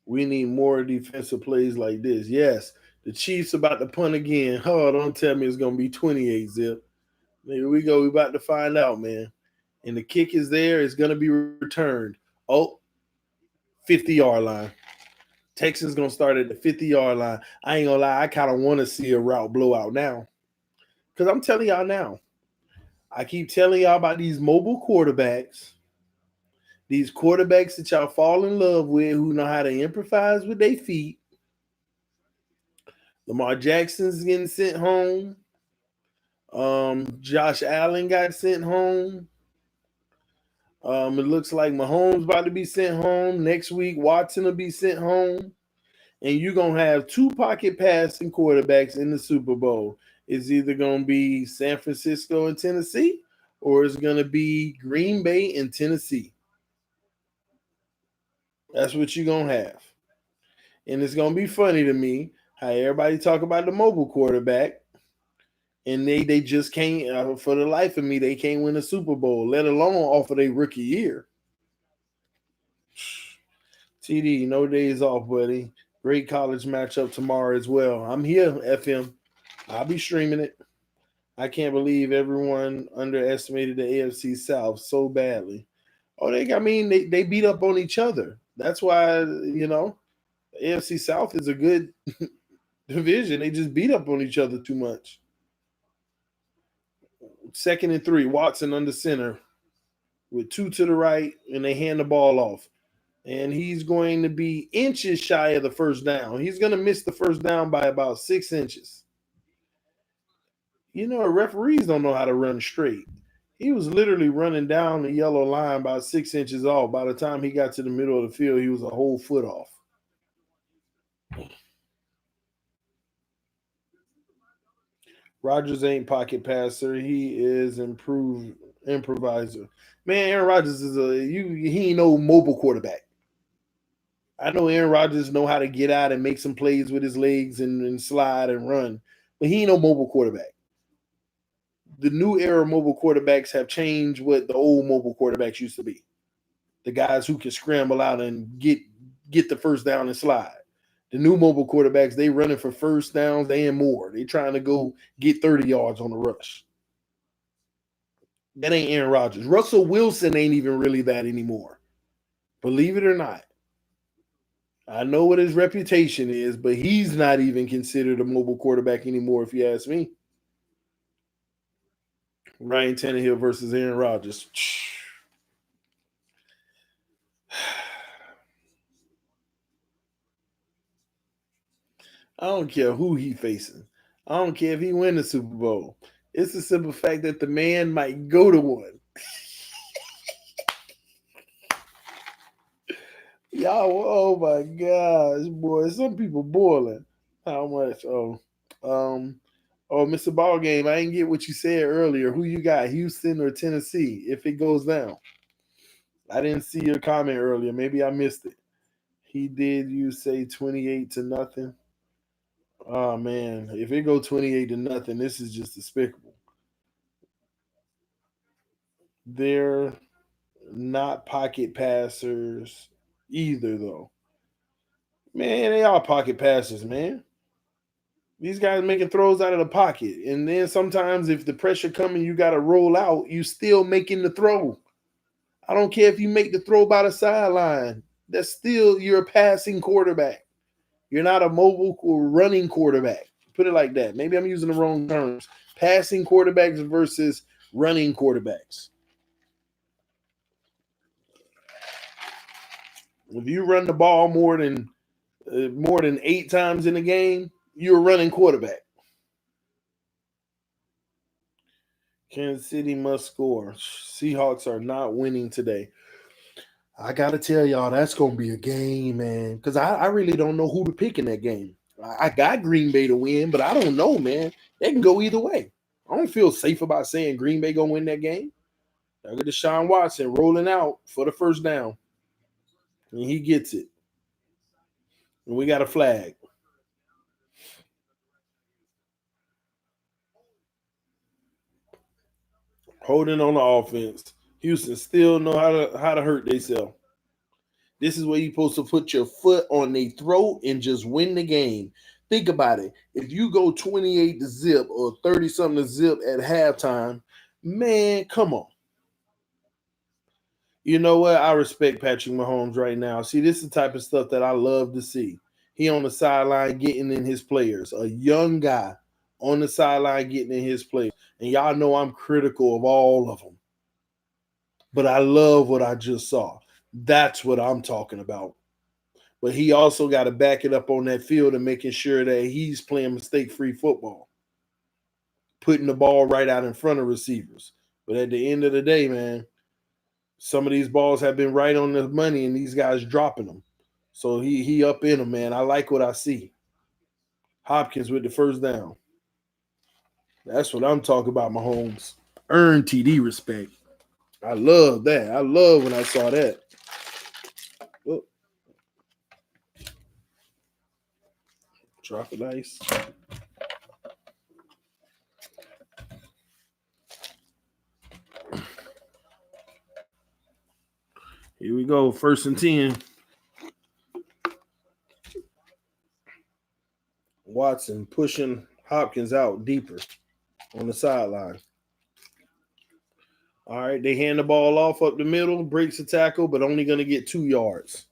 we need more defensive plays like this. Yes, the Chiefs about to punt again. Oh, don't tell me it's going to be 28, Zip. Here we go. We're about to find out, man. And the kick is there. It's going to be returned. Oh, 50-yard line. Texans going to start at the 50-yard line. I ain't going to lie. I kind of want to see a route blowout now. Because I'm telling y'all now, I keep telling y'all about these mobile quarterbacks. These quarterbacks that y'all fall in love with who know how to improvise with their feet. Lamar Jackson's getting sent home. Josh Allen got sent home. It looks like Mahomes about to be sent home. Next week, Watson will be sent home. And you're going to have two pocket passing quarterbacks in the Super Bowl. It's either going to be San Francisco and Tennessee, or it's going to be Green Bay and Tennessee. That's what you're going to have. And it's going to be funny to me how everybody talk about the mobile quarterback, and they just can't, for the life of me, they can't win a Super Bowl, let alone off of their rookie year. TD, no days off, buddy. Great college matchup tomorrow as well. I'm here, FM. I'll be streaming it. I can't believe everyone underestimated the AFC South so badly. Oh, they beat up on each other. That's why, the AFC South is a good division. They just beat up on each other too much. 2nd and 3, Watson under center with 2 to the right, and they hand the ball off. And he's going to be inches shy of the first down. He's going to miss the first down by about 6 inches. Referees don't know how to run straight. He was literally running down the yellow line about 6 inches off. By the time he got to the middle of the field, he was a whole foot off. Rodgers ain't pocket passer. He is improviser. Man, Aaron Rodgers he ain't no mobile quarterback. I know Aaron Rodgers know how to get out and make some plays with his legs and slide and run, but he ain't no mobile quarterback. The new era mobile quarterbacks have changed what the old mobile quarterbacks used to be. The guys who can scramble out and get the first down and slide. The new mobile quarterbacks, they running for first downs and more. They trying to go get 30 yards on the rush. That ain't Aaron Rodgers. Russell Wilson ain't even really that anymore. Believe it or not. I know what his reputation is, but he's not even considered a mobile quarterback anymore, if you ask me. Ryan Tannehill versus Aaron Rodgers. I don't care who he facing. I don't care if he win the Super Bowl. It's the simple fact that the man might go to one. Y'all, oh my gosh, boy. Some people boiling. How much? Mr. Ballgame, I didn't get what you said earlier. Who you got, Houston or Tennessee, if it goes down? I didn't see your comment earlier. Maybe I missed it. He did you say 28-0? Oh man, if it go 28-0, this is just despicable. They're not pocket passers either, though. Man, they are pocket passers, man. These guys making throws out of the pocket. And then sometimes if the pressure coming, you got to roll out, you still making the throw. I don't care if you make the throw by the sideline. That's still, you're a passing quarterback. You're not a mobile or running quarterback. Put it like that. Maybe I'm using the wrong terms. Passing quarterbacks versus running quarterbacks. If you run the ball more than 8 times in a game, you're a running quarterback. Kansas City must score. Seahawks are not winning today. I got to tell y'all, that's going to be a game, man, because I really don't know who to pick in that game. I got Green Bay to win, but I don't know, man. They can go either way. I don't feel safe about saying Green Bay going to win that game. Look at Deshaun Watson rolling out for the first down. And he gets it. And we got a flag. Holding on the offense. Houston still know how to hurt themselves. This is where you're supposed to put your foot on their throat and just win the game. Think about it. If you go 28-0 or 30-something to zip at halftime, Man, come on. You know what? I respect Patrick Mahomes right now. See, this is the type of stuff that I love to see. He on the sideline getting in his players. A young guy on the sideline getting in his players. And y'all know I'm critical of all of them. But I love what I just saw. That's what I'm talking about. But he also got to back it up on that field and making sure that he's playing mistake-free football, putting the ball right out in front of receivers. But at the end of the day, man, some of these balls have been right on the money, and these guys dropping them. So he up in them, man. I like what I see. Hopkins with the first down. That's what I'm talking about, Mahomes. Earn TD respect. I love that. I love when I saw that. Oh, drop it nice. Here we go. 1st and 10. Watson pushing Hopkins out deeper on the sideline. All right, they hand the ball off up the middle, breaks the tackle, but only going to get 2 yards.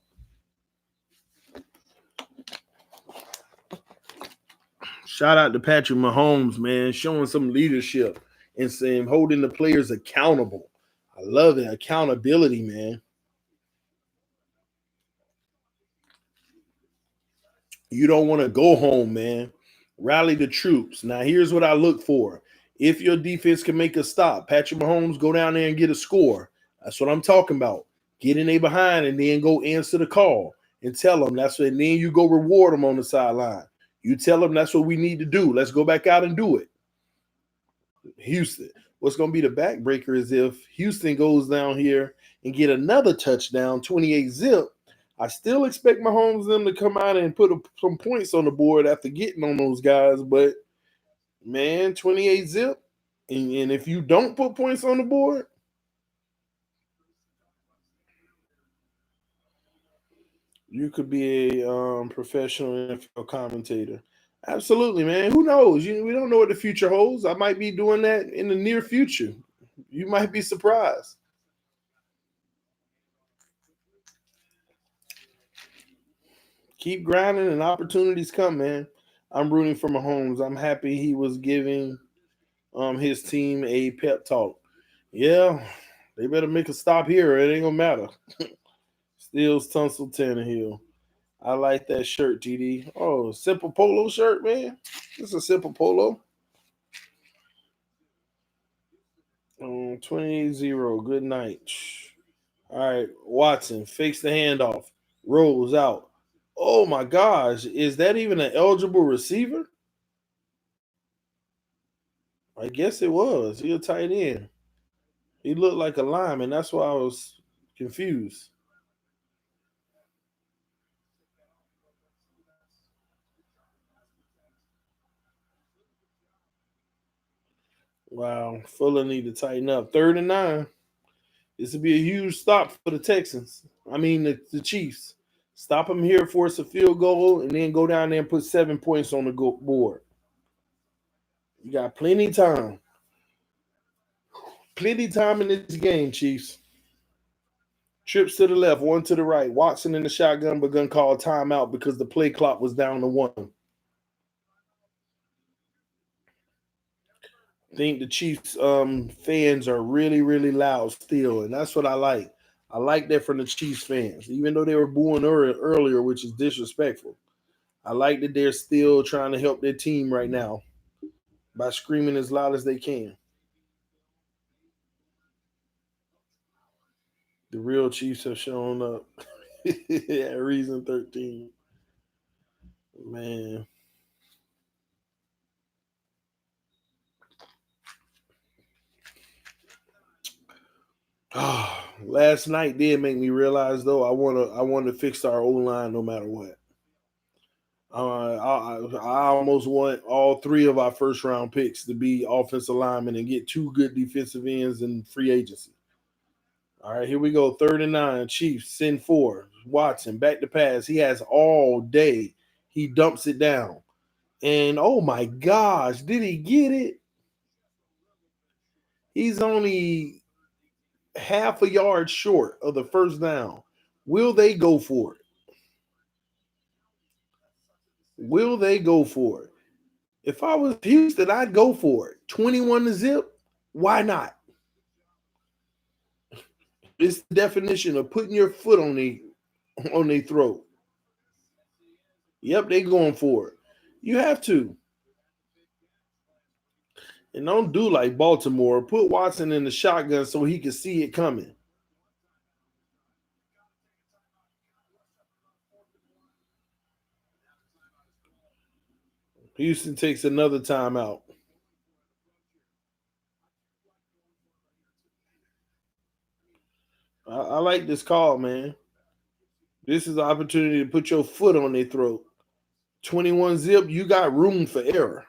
Shout out to Patrick Mahomes, man, showing some leadership and saying holding the players accountable. I love it. Accountability, man. You don't want to go home, man. Rally the troops. Now, here's what I look for. If your defense can make a stop, Patrick Mahomes, go down there and get a score. That's what I'm talking about. Get in there behind and then go answer the call and tell them that's what, and then you go reward them on the sideline. You tell them that's what we need to do. Let's go back out and do it. Houston. What's going to be the backbreaker is if Houston goes down here and get another touchdown, 28-zip. I still expect Mahomes them to come out and put some points on the board after getting on those guys. But, man, 28-zip. And if you don't put points on the board, you could be a professional NFL commentator. Absolutely, man. Who knows? We don't know what the future holds. I might be doing that in the near future. You might be surprised. Keep grinding and opportunities come, man. I'm rooting for Mahomes. I'm happy he was giving his team a pep talk. Yeah, they better make a stop here. It ain't gonna matter. Steals Tunsil Tannehill. I like that shirt, TD. Oh, simple polo shirt, man. It's a simple polo. 28-0. Good night. All right, Watson fakes the handoff, rolls out. Oh my gosh, is that even an eligible receiver? I guess it was. He a tight end. He looked like a lineman. That's why I was confused. Wow, Fuller need to tighten up. 3rd and 9. This would be a huge stop for the Texans. I mean, the Chiefs. Stop them here, force a field goal, and then go down there and put 7 points on the board. You got plenty of time. Plenty of time in this game, Chiefs. Trips to the left, one to the right. Watson in the shotgun, but gonna call timeout because the play clock was down to 1. I think the Chiefs fans are really, really loud still, and that's what I like. I like that from the Chiefs fans, even though they were booing earlier, which is disrespectful. I like that they're still trying to help their team right now by screaming as loud as they can. The real Chiefs have shown up. Yeah, reason 13. Man. Oh, last night did make me realize though I want to fix our O line no matter what. I almost want all 3 of our first round picks to be offensive linemen and get 2 good defensive ends in free agency. All right, here we go. 3rd and 9. Chiefs send 4. Watson back to pass. He has all day. He dumps it down. And oh my gosh, did he get it? He's only half a yard short of the first down. Will they go for it? Will they go for it? If I was Houston, I'd go for it. 21-0. Why not? It's the definition of putting your foot on their throat. Yep, they going for it. You have to. And don't do like Baltimore. Put Watson in the shotgun so he can see it coming. Houston takes another timeout. I like this call, man. This is the opportunity to put your foot on their throat. 21-0, you got room for error.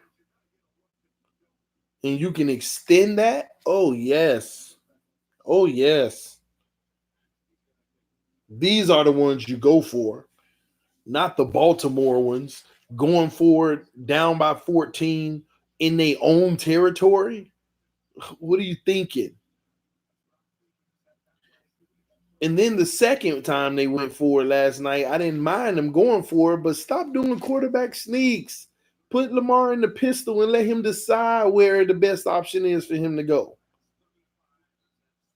And you can extend that? Oh, yes. Oh, yes. These are the ones you go for, not the Baltimore ones. Going forward, down by 14 in their own territory? What are you thinking? And then the second time they went for it last night, I didn't mind them going for it, but stop doing quarterback sneaks. Put Lamar in the pistol and let him decide where the best option is for him to go.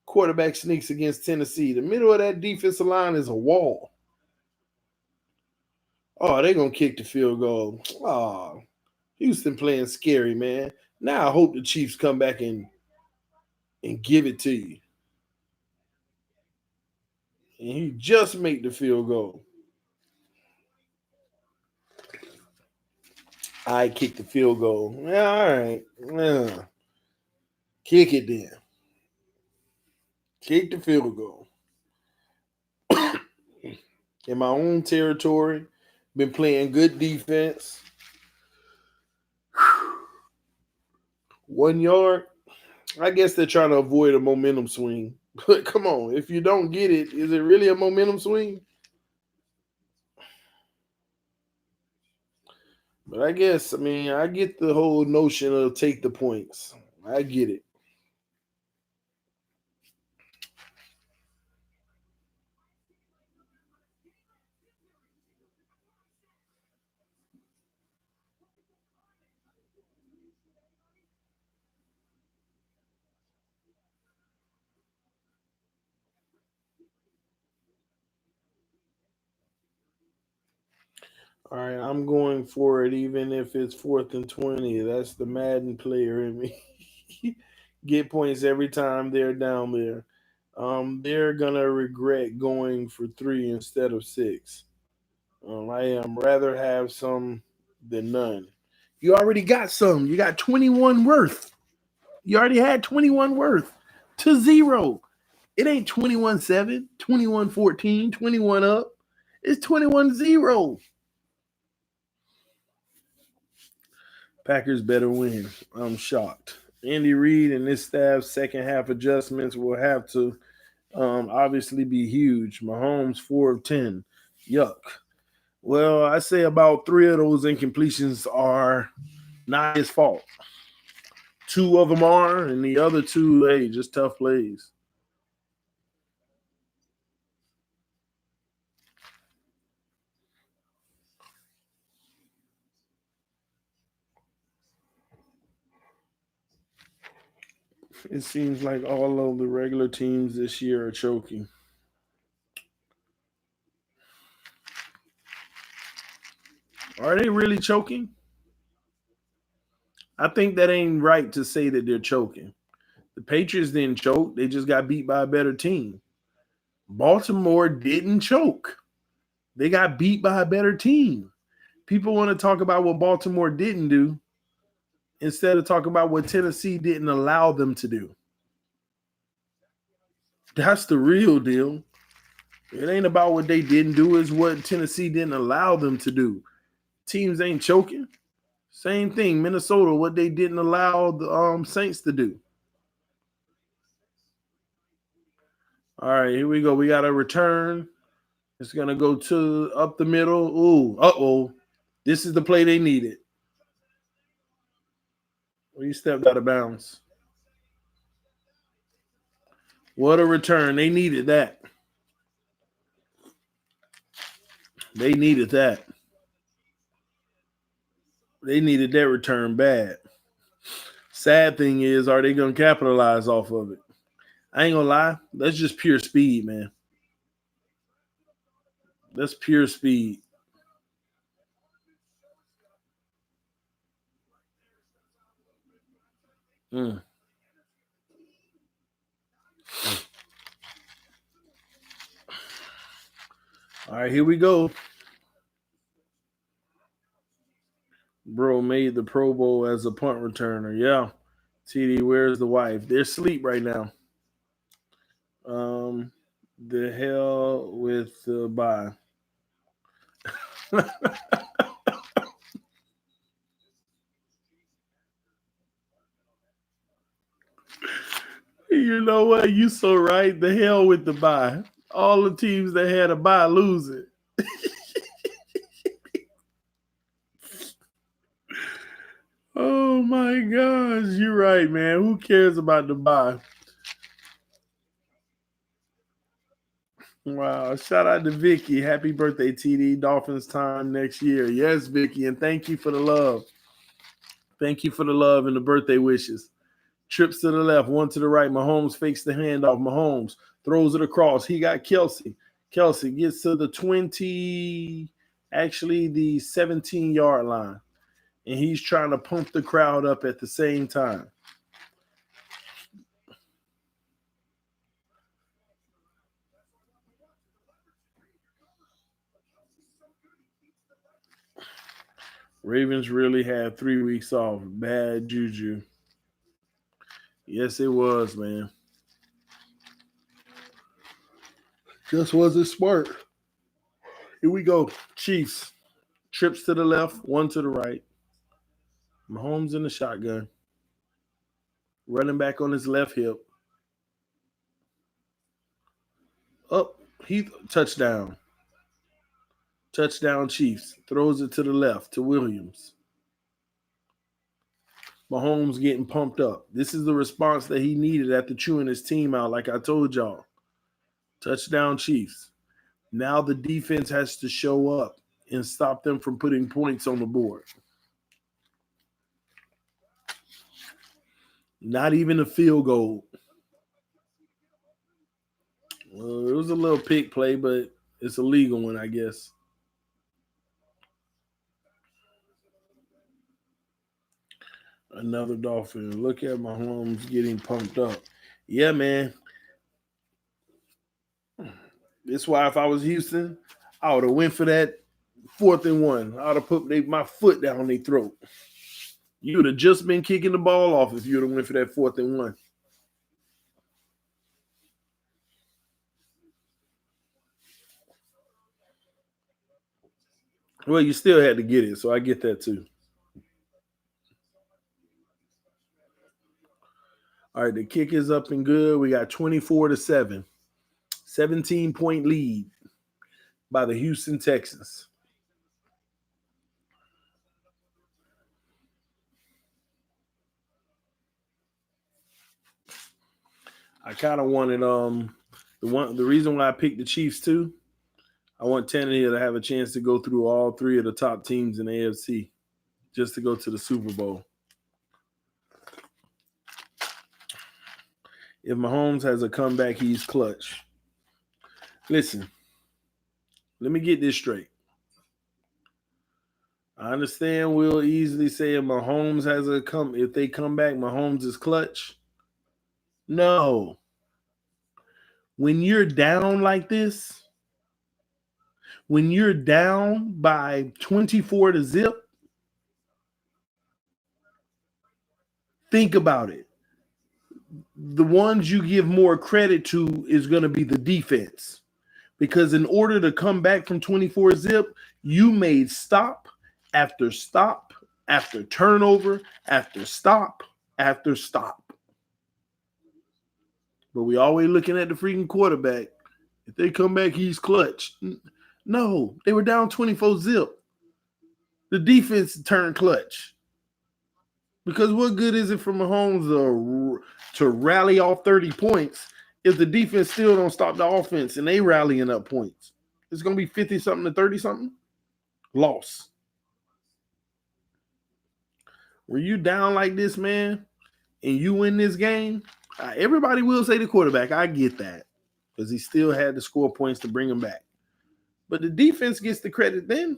Quarterback sneaks against Tennessee. The middle of that defensive line is a wall. Oh, they're going to kick the field goal. Oh, Houston playing scary, man. Now I hope the Chiefs come back and give it to you. And he just made the field goal. I kicked the field goal. Yeah, all right. Yeah. Kick it then. Kick the field goal. In my own territory, been playing good defense. 1 yard. I guess they're trying to avoid a momentum swing. But come on, if you don't get it, is it really a momentum swing? But I guess, I get the whole notion of take the points. I get it. All right, I'm going for it, even if it's 4th and 20. That's the Madden player in me. Get points every time they're down there. They're gonna regret going for 3 instead of 6. I am rather have some than none. You already got some. You got 21 worth. You already had 21 worth to 0. It ain't 21-7, 21-14, 21 up. It's 21-0. Packers better win. I'm shocked. Andy Reid and this staff's second half adjustments will have to obviously be huge. Mahomes 4 of 10. Yuck. Well, I say about 3 of those incompletions are not his fault. 2 of them are, and the other 2, hey, just tough plays. It seems like all of the regular teams this year are choking. Are they really choking? I think that ain't right to say that they're choking. The Patriots didn't choke. They just got beat by a better team. Baltimore didn't choke. They got beat by a better team. People want to talk about what Baltimore didn't do instead of talking about what Tennessee didn't allow them to do. That's the real deal. It ain't about what they didn't do, it's what Tennessee didn't allow them to do. Teams ain't choking. Same thing, Minnesota, what they didn't allow the Saints to do. All right, here we go. We got a return. It's going to go to up the middle. Ooh, uh-oh. This is the play they needed. Well, he stepped out of bounds. What a return. They needed that. They needed that. They needed that return bad. Sad thing is, are they going to capitalize off of it? I ain't going to lie. That's just pure speed, man. That's pure speed. Mm. All right, here we go. Bro made the Pro Bowl as a punt returner. Yeah. TD, where's the wife? They're asleep right now. The hell with the bye. You know what? You so right. The hell with the bye. All the teams that had a bye lose it. Oh my gosh, you're right, man. Who cares about the bye? Wow. Shout out to Vicky. Happy birthday, TD. Dolphins time next year. Yes, Vicky. And thank you for the love. Thank you for the love and the birthday wishes. Trips to the left, one to the right. Mahomes fakes the handoff. Mahomes throws it across. He got Kelsey. Kelsey gets to the 20, actually the 17-yard line. And he's trying to pump the crowd up at the same time. Ravens really had 3 weeks off. Bad juju. Yes, it was, man. Just wasn't smart. Here we go. Chiefs. Trips to the left, one to the right. Mahomes in the shotgun. Running back on his left hip. Up. Touchdown. Touchdown Chiefs. Throws it to the left to Williams. Mahomes getting pumped up. This is the response that he needed after chewing his team out, like I told y'all. Touchdown Chiefs. Now the defense has to show up and stop them from putting points on the board. Not even a field goal. Well, it was a little pick play, but it's a legal one, I guess. Another Dolphin. Look at Mahomes getting pumped up. Yeah, man. That's why if I was Houston, I would have went for that 4th and 1. I would have put my foot down their throat. You would have just been kicking the ball off if you would have went for that 4th and 1. Well, you still had to get it, so I get that too. All right, the kick is up and good. We got 24-7. 17-point lead by the Houston Texans. I kind of wanted the reason why I picked the Chiefs too. I want Tannehill to have a chance to go through all 3 of the top teams in the AFC just to go to the Super Bowl. If Mahomes has a comeback, he's clutch. Listen, let me get this straight. I understand we'll easily say if Mahomes has if they come back, Mahomes is clutch. No. When you're down like this, when you're down by 24-0, think about it. The ones you give more credit to is going to be the defense. Because in order to come back from 24-0, you made stop after stop after turnover after stop after stop. But we always looking at the freaking quarterback. If they come back, he's clutch. No, they were down 24-0. The defense turned clutch. Because what good is it for Mahomes to rally off 30 points if the defense still don't stop the offense and they rallying up points. It's going to be 50-something to 30-something. Loss. Were you down like this, man, and you win this game, everybody will say the quarterback. I get that because he still had to score points to bring him back. But the defense gets the credit then.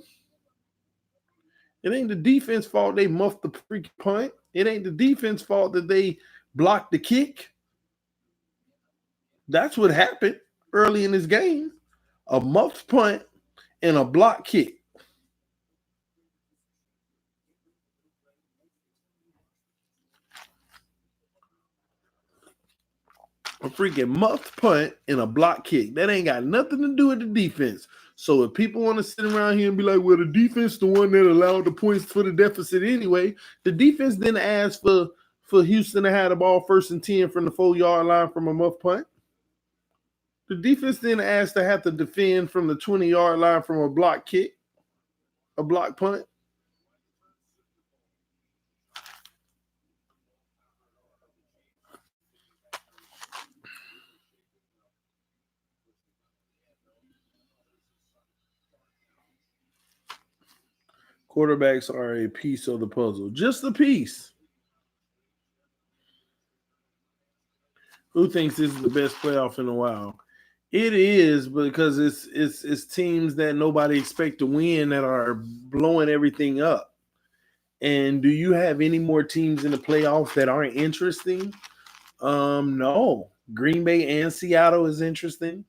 It ain't the defense fault they muffed the freaking punt. It ain't the defense fault that they blocked the kick. That's what happened early in this game. A muffed punt and a block kick. A freaking muffed punt and a block kick. That ain't got nothing to do with the defense. So if people want to sit around here and be like, well, the defense the one that allowed the points for the deficit anyway, the defense didn't ask for Houston to have the ball 1st and 10 from the 4-yard line from a muffed punt. The defense didn't ask to have to defend from the 20-yard line from a block kick, a block punt. Quarterbacks are a piece of the puzzle. Just a piece. Who thinks this is the best playoff in a while? It is, because it's teams that nobody expect to win that are blowing everything up. And do you have any more teams in the playoffs that aren't interesting? No. Green Bay and Seattle is interesting.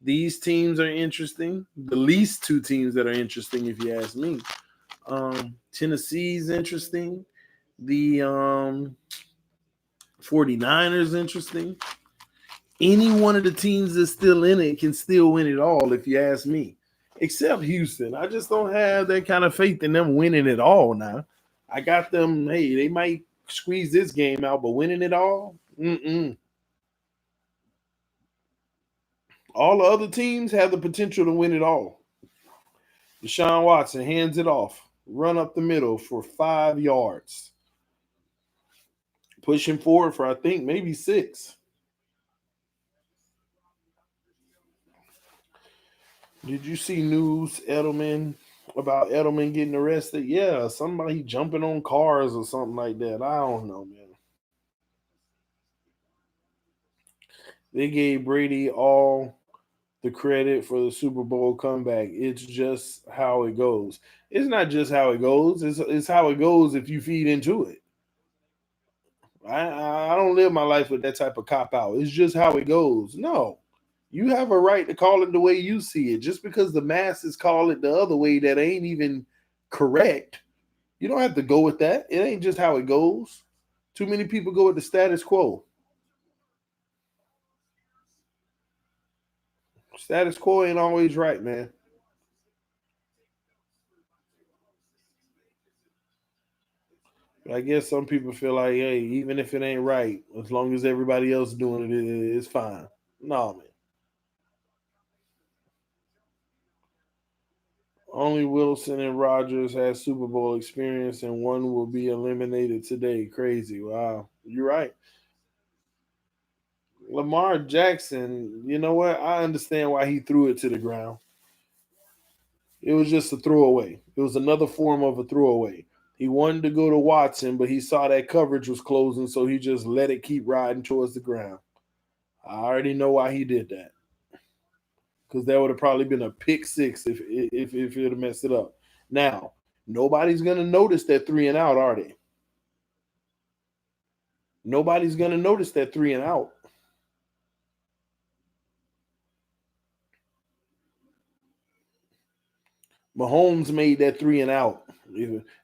These teams are interesting. The least 2 teams that are interesting, if you ask me. Tennessee's interesting. The 49ers interesting. Any one of the teams that's still in it can still win it all, if you ask me. Except Houston. I just don't have that kind of faith in them winning it all now. I got them, hey, they might squeeze this game out, but winning it all? All the other teams have the potential to win it all. Deshaun Watson hands it off. Run up the middle for 5 yards. Push him forward for, I think, maybe 6. Did you see news, about Edelman getting arrested? Yeah, somebody jumping on cars or something like that. I don't know, man. They gave Brady all the credit for the Super Bowl comeback. It's just how it goes. It's not just how it goes. It's how it goes if you feed into it. I don't live my life with that type of cop-out. It's just how it goes. No. You have a right to call it the way you see it. Just because the masses call it the other way that ain't even correct, you don't have to go with that. It ain't just how it goes. Too many people go with the status quo. Status quo ain't always right, man. I guess some people feel like, hey, even if it ain't right, as long as everybody else doing it, it's fine. No, man. Only Wilson and Rodgers had Super Bowl experience, and one will be eliminated today. Crazy. Wow. You're right. Lamar Jackson, you know what? I understand why he threw it to the ground. It was just a throwaway. It was another form of a throwaway. He wanted to go to Watson, but he saw that coverage was closing, so he just let it keep riding towards the ground. I already know why he did that. Because that would have probably been a pick 6 if it would have messed it up. Now, nobody's going to notice that 3 and out, are they? Nobody's going to notice that 3 and out. Mahomes made that 3 and out.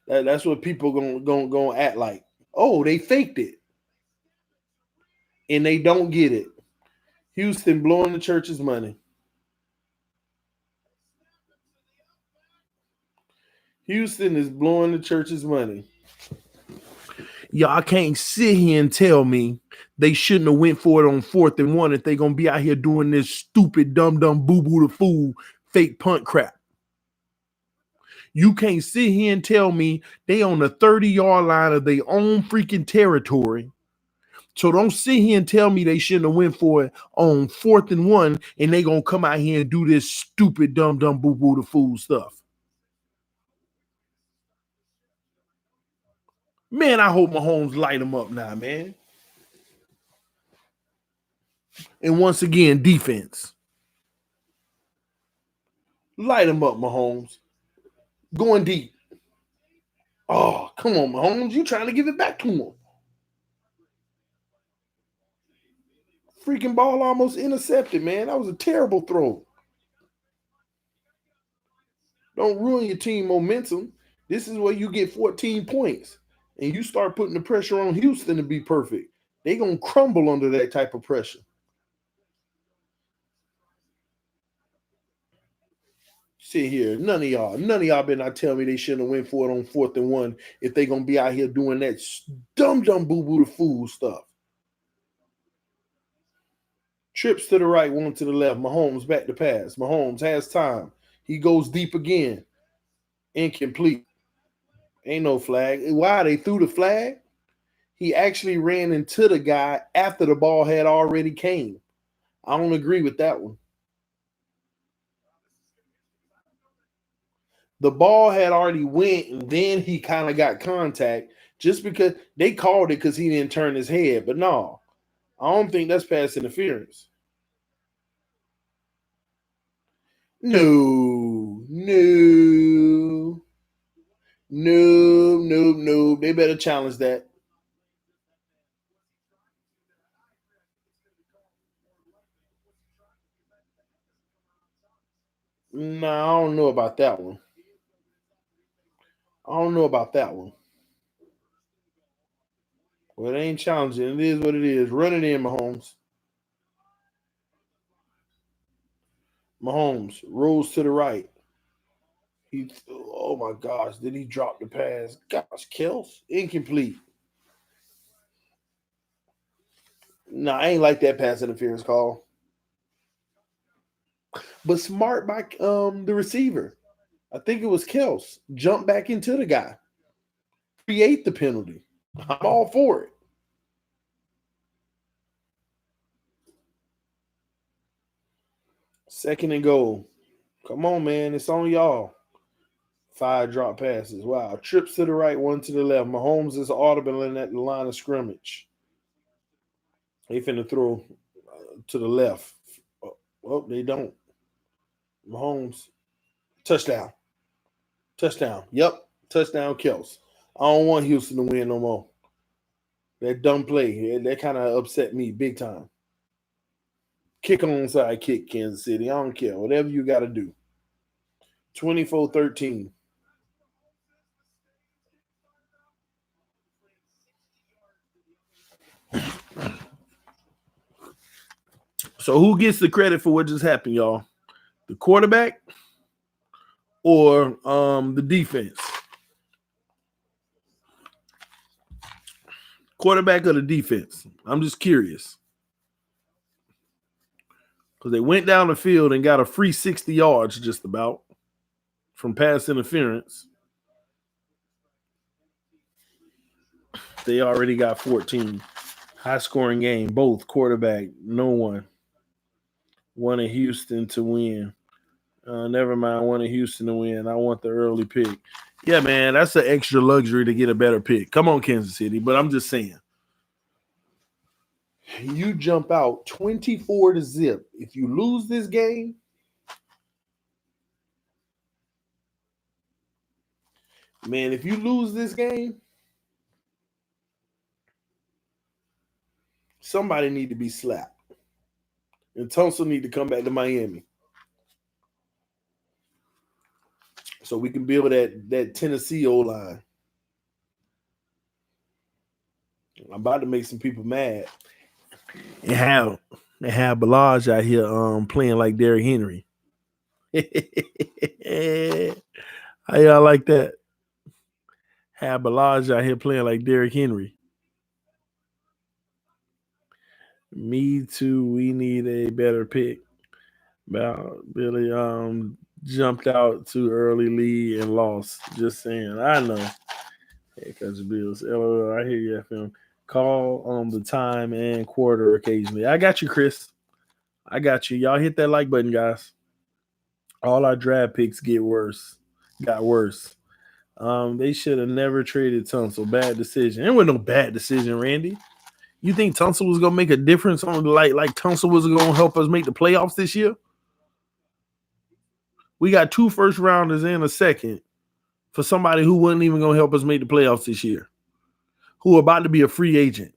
That's what people gonna act like. Oh, they faked it. And they don't get it. Houston blowing the church's money. Houston is blowing the church's money. Y'all can't sit here and tell me they shouldn't have went for it on 4th and 1 if they're going to be out here doing this stupid, dumb, boo-boo the fool, fake punt crap. You can't sit here and tell me they on the 30-yard line of their own freaking territory So don't sit here and tell me they shouldn't have went for it on 4th and 1 and they going to come out here and do this stupid dumb boo-boo the fool stuff. Man, I hope Mahomes light them up now, man. And once again, defense. Light them up, Mahomes. Going deep. Oh, come on, Mahomes. You trying to give it back to him. Freaking ball almost intercepted, man. That was a terrible throw. Don't ruin your team momentum. This is where you get 14 points. And you start putting the pressure on Houston to be perfect. They're going to crumble under that type of pressure. Sit here. None of y'all better not tell me they shouldn't have went for it on 4th and 1 if they're going to be out here doing that dumb boo-boo the fool stuff. Trips to the right, one to the left. Mahomes back to pass. Mahomes has time. He goes deep again. Incomplete. Ain't no flag. Why? They threw the flag? He actually ran into the guy after the ball had already came. I don't agree with that one. The ball had already went, and then he kind of got contact just because they called it because he didn't turn his head. But no, I don't think that's pass interference. No. They better challenge that. No, I don't know about that one. Well, it ain't challenging. It is what it is. Run it in, Mahomes. Mahomes rolls to the right. Oh my gosh, did he drop the pass? Gosh, Kels, incomplete. Nah, I ain't like that pass interference call. But smart by the receiver. I think it was Kels. Jump back into the guy. Create the penalty. I'm all for it. Second and goal. Come on, man. It's on y'all. 5 drop passes. Wow. Trips to the right, 1 to the left. Mahomes is audible in at the line of scrimmage. They finna throw to the left. Oh, they don't. Mahomes. Touchdown. Yep. Touchdown kills. I don't want Houston to win no more. That dumb play. That kind of upset me big time. Kick on side kick, Kansas City. I don't care. Whatever you got to do. 24-13. So who gets the credit for what just happened, y'all? The quarterback or the defense? Quarterback or the defense? I'm just curious. Because they went down the field and got a free 60 yards just about from pass interference. They already got 14. High-scoring game. Both quarterback. No one. One in Houston to win. Never mind. One in Houston to win. I want the early pick. Yeah, man. That's an extra luxury to get a better pick. Come on, Kansas City. But I'm just saying. You jump out 24-0. If you lose this game, man, if you lose this game, somebody need to be slapped. And Tulsa need to come back to Miami. So we can build that Tennessee O-line. I'm about to make some people mad. And have Balaj out here playing like Derrick Henry. How y'all like that? Have Balaj out here playing like Derrick Henry. Me too. We need a better pick. Billy jumped out too early lead and lost. Just saying. I know. Hey, Coach Bills. LOL. I hear you, FM. Call on the time and quarter occasionally. I got you, Chris. I got you. Y'all hit that like button, guys. All our draft picks got worse. They should have never traded Tunsil. Bad decision. It wasn't no bad decision, Randy. You think Tunsil was gonna make a difference on like Tunsil was gonna help us make the playoffs this year? We got 2 first rounders and a second for somebody who wasn't even gonna help us make the playoffs this year, who are about to be a free agent.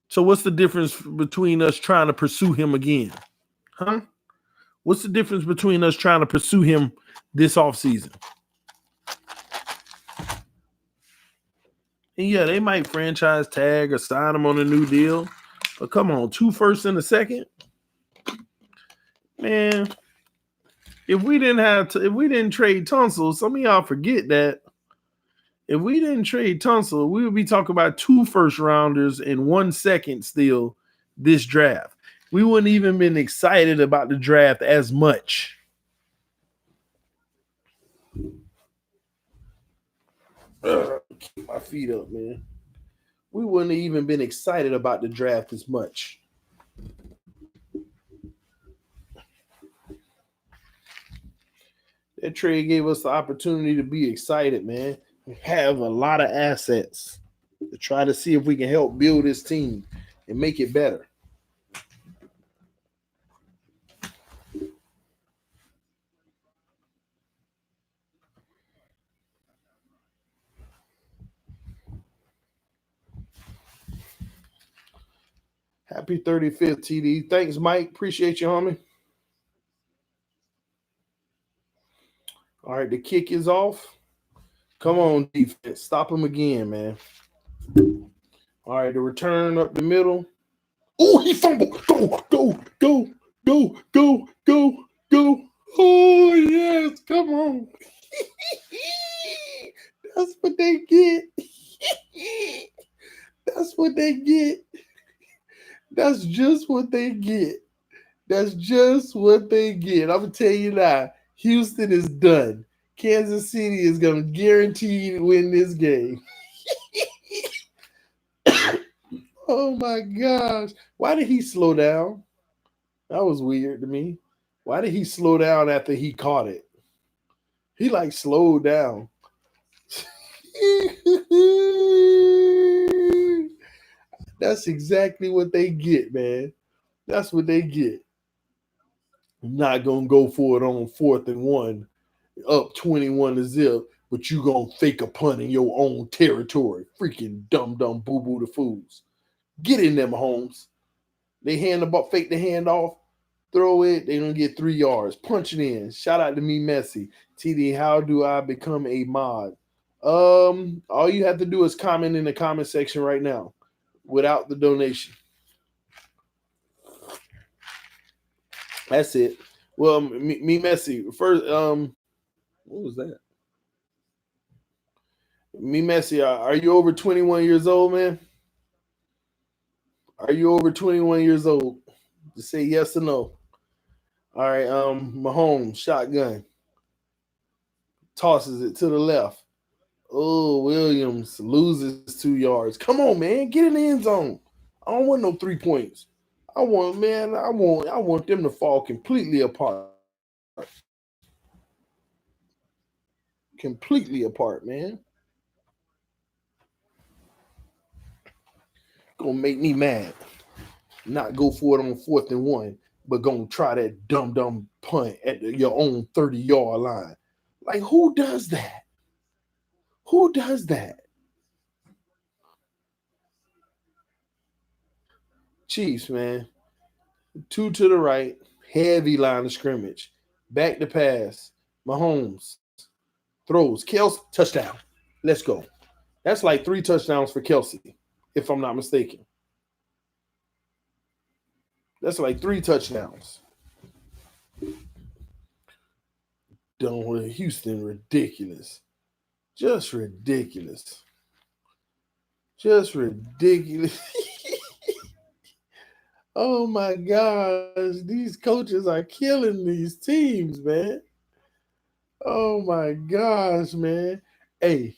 So what's the difference between us trying to pursue him again? Huh? What's the difference between us trying to pursue him this offseason? And yeah, they might franchise tag or sign him on a new deal. But come on, 2 firsts and a second? Man, if we didn't trade Tunsil, some of y'all forget that. If we didn't trade Tunsil, we would be talking about 2 first rounders and 1 second still this draft. We wouldn't even been excited about the draft as much. Keep my feet up, man. We wouldn't have even been excited about the draft as much. That trade gave us the opportunity to be excited, man. We have a lot of assets to try to see if we can help build this team and make it better. Happy 35th, TD. Thanks, Mike. Appreciate you, homie. All right, the kick is off. Come on, defense. Stop him again, man. All right, the return up the middle. Oh, he fumbled. Go. Oh, yes. Come on. That's what they get. That's what they get. That's just what they get. That's just what they get. I'm going to tell you now, Houston is done. Kansas City is going to guarantee to win this game. Oh, my gosh. Why did he slow down? That was weird to me. Why did he slow down after he caught it? He, like, slowed down. That's exactly what they get, man. That's what they get. I'm not going to go for it on 4th and 1, up 21-0, but you going to fake a punt in your own territory. Freaking dumb boo-boo the fools. Get in there, Mahomes. They hand the ball, fake the handoff, throw it, they're going to get 3 yards. Punch it in. Shout out to me, Messi. TD, how do I become a mod? All you have to do is comment in the comment section right now without the donation. That's it. Well, me Messi. First, what was that? Me Messi, are you over 21 years old, man? Are you over 21 years old? Just say yes or no. All right, Mahomes, shotgun. Tosses it to the left. Oh, Williams loses 2 yards. Come on, man. Get in the end zone. I don't want no 3 points. I want them to fall completely apart. Completely apart, man. Gonna make me mad. Not go for it on 4th and 1, but gonna try that dumb punt at your own 30-yard line. Like, who does that? Who does that? Chiefs, man. 2 to the right. Heavy line of scrimmage. Back to pass. Mahomes throws. Kelsey, touchdown. Let's go. That's like 3 touchdowns for Kelsey, if I'm not mistaken. That's like 3 touchdowns. Done with Houston, ridiculous. Just ridiculous. Just ridiculous. Oh my gosh, these coaches are killing these teams, man. Oh my gosh, man. Hey,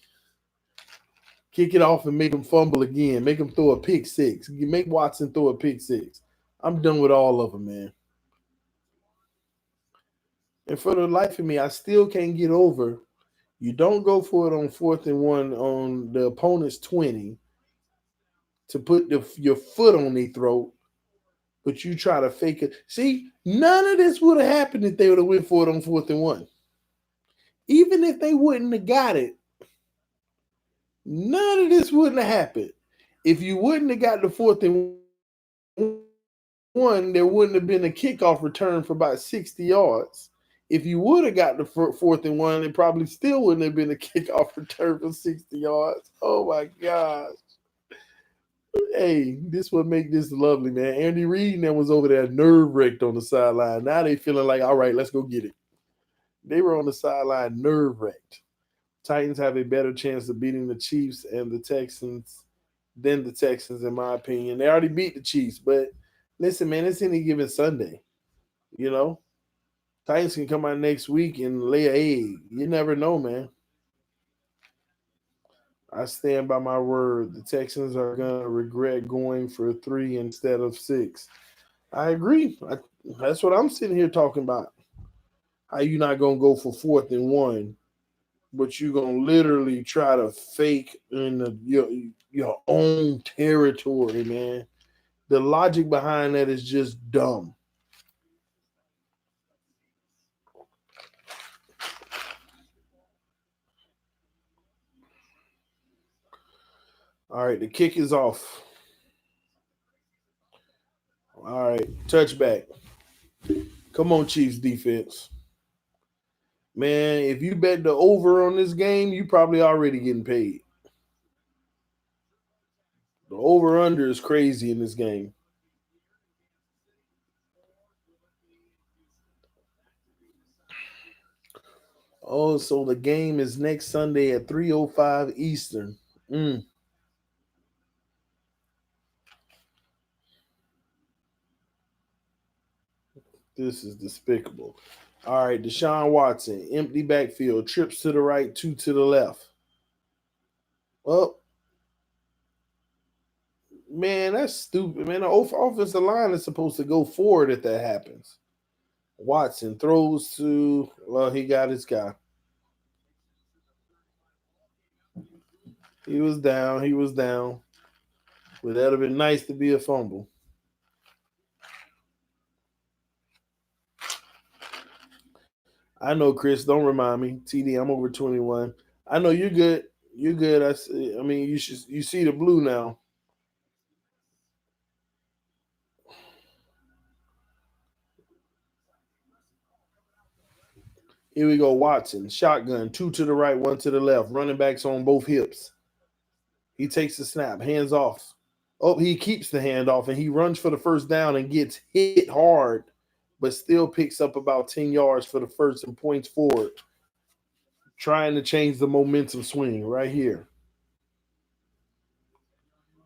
Kick it off and make him fumble again. Make him throw a pick six. You make Watson throw a pick six. I'm done with all of them, man. And for the life of me, I still can't get over. You don't go for it on 4th and 1 on the opponent's 20 to put your foot on their throat, but you try to fake it. See, none of this would have happened if they would have went for it on 4th and 1. Even if they wouldn't have got it, none of this wouldn't have happened. If you wouldn't have got the 4th and 1, there wouldn't have been a kickoff return for about 60 yards. If you would have got the 4th and 1, it probably still wouldn't have been a kickoff return for 60 yards. Oh my gosh. Hey, this would make this lovely, man. Andy Reid and them was over there nerve-wrecked on the sideline. Now they feeling like, all right, let's go get it. They were on the sideline nerve-wrecked. Titans have a better chance of beating the Chiefs and the Texans than the Texans, in my opinion. They already beat the Chiefs, but listen, man, it's any given Sunday. You know? Titans can come out next week and lay an egg. You never know, man. I stand by my word. The Texans are going to regret going for 3 instead of 6. I agree. That's what I'm sitting here talking about. How you not going to go for 4th and 1, but you're going to literally try to fake in your own territory, man. The logic behind that is just dumb. All right, the kick is off. All right, touchback. Come on, Chiefs defense. Man, if you bet the over on this game, you probably already getting paid. The over-under is crazy in this game. Oh, so the game is next Sunday at 3:05 Eastern. This is despicable. All right, Deshaun Watson, empty backfield, trips to the right, 2 to the left. Well, man, that's stupid. Man, the offensive line is supposed to go forward if that happens. Watson throws to, well, he got his guy. He was down. But that'd have been nice to be a fumble. I know, Chris. Don't remind me. TD, I'm over 21. I know you're good. You're good. I mean, you see the blue now. Here we go. Watson, shotgun, 2 to the right, 1 to the left. Running backs on both hips. He takes the snap, hands off. Oh, he keeps the handoff and he runs for the first down and gets hit hard, but still picks up about 10 yards for the first and points forward. Trying to change the momentum swing right here.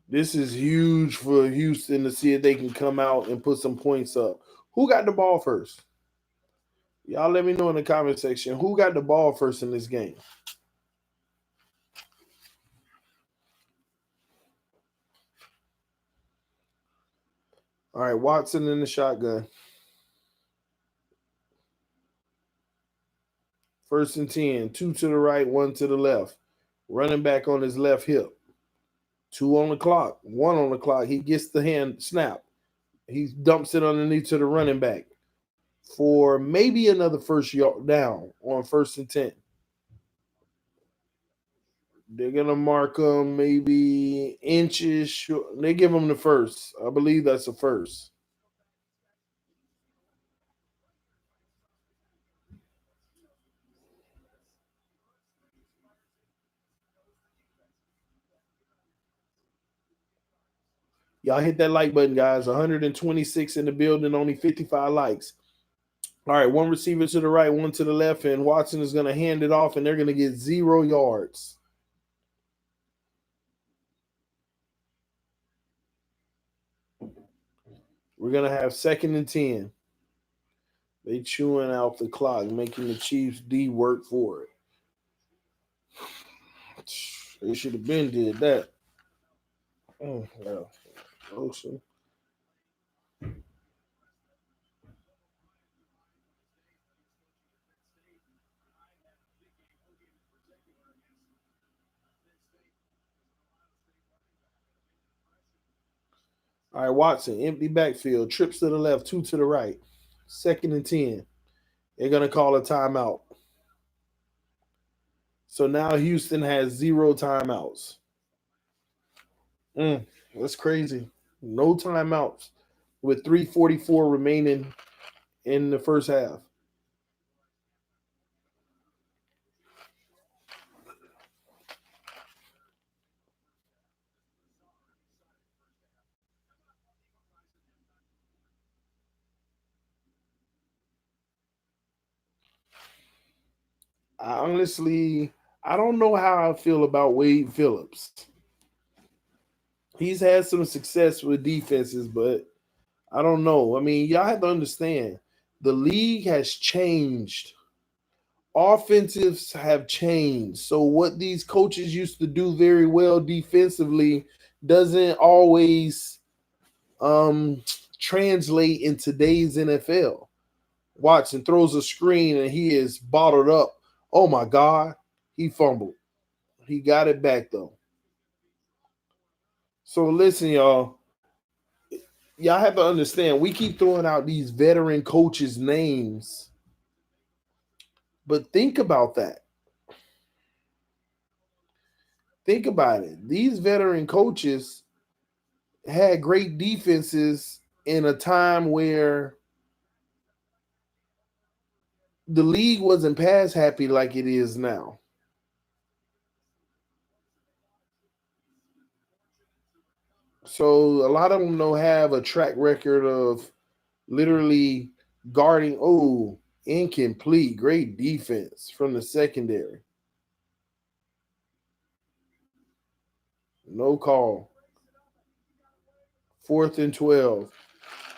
This is huge for Houston to see if they can come out and put some points up. Who got the ball first? Y'all let me know in the comment section. Who got the ball first in this game? All right, Watson in the shotgun. 1st and 10, 2 to the right, 1 to the left. Running back on his left hip. 2 on the clock, 1 on the clock. He gets the hand snap. He dumps it underneath to the running back for maybe another first yard down on 1st and 10. They're going to mark him maybe inches short. They give him the first. I believe that's the first. Y'all hit that like button, guys. 126 in the building, only 55 likes. All right, 1 receiver to the right, 1 to the left, and Watson is going to hand it off, and they're going to get 0 yards. We're going to have 2nd and 10. They chewing out the clock, making the Chiefs D work for it. They should have been did that. Yeah. Ocean. All right, Watson, empty backfield, trips to the left, 2 to the right, 2nd and 10. They're gonna call a timeout. So now Houston has 0 timeouts. That's crazy. No timeouts with 3:44 remaining in the first half. I don't know how I feel about Wade Phillips. He's had some success with defenses, but I don't know. I mean, y'all have to understand the league has changed. Offensives have changed. So what these coaches used to do very well defensively doesn't always translate in today's NFL. Watson throws a screen and he is bottled up. Oh my God, he fumbled. He got it back though. So listen, y'all. Y'all have to understand, we keep throwing out these veteran coaches' names. But think about that. Think about it. These veteran coaches had great defenses in a time where the league wasn't pass happy like it is now. So a lot of them don't have a track record of literally guarding. Oh, incomplete. Great defense from the secondary. No call. 4th and 12.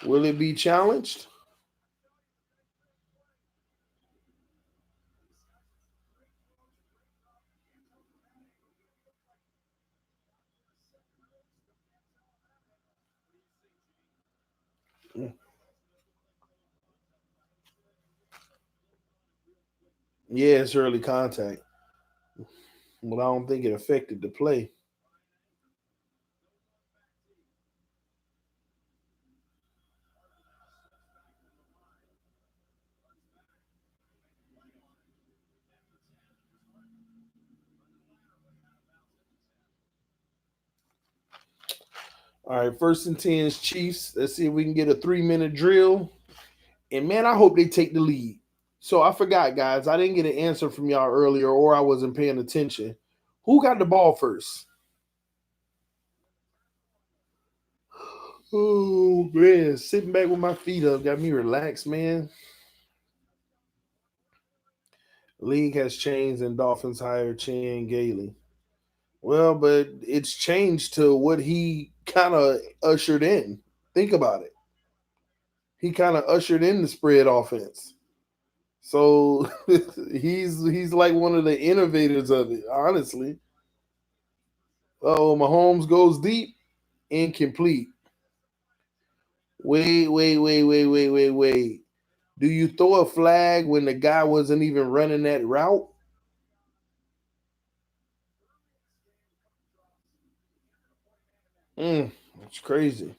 Will it be challenged? Yeah, it's early contact. But I don't think it affected the play. All right, 1st and 10 is Chiefs. Let's see if we can get a 3-minute drill. And man, I hope they take the lead. So I forgot, guys. I didn't get an answer from y'all earlier, or I wasn't paying attention. Who got the ball first? Oh man, sitting back with my feet up got me relaxed, man. League has changed and Dolphins hired Chan Gailey. Well, but it's changed to what he kind of ushered in. Think about it. He kind of ushered in the spread offense. So he's like one of the innovators of it, honestly. Oh, Mahomes goes deep, incomplete. Wait. Do you throw a flag when the guy wasn't even running that route? It's crazy.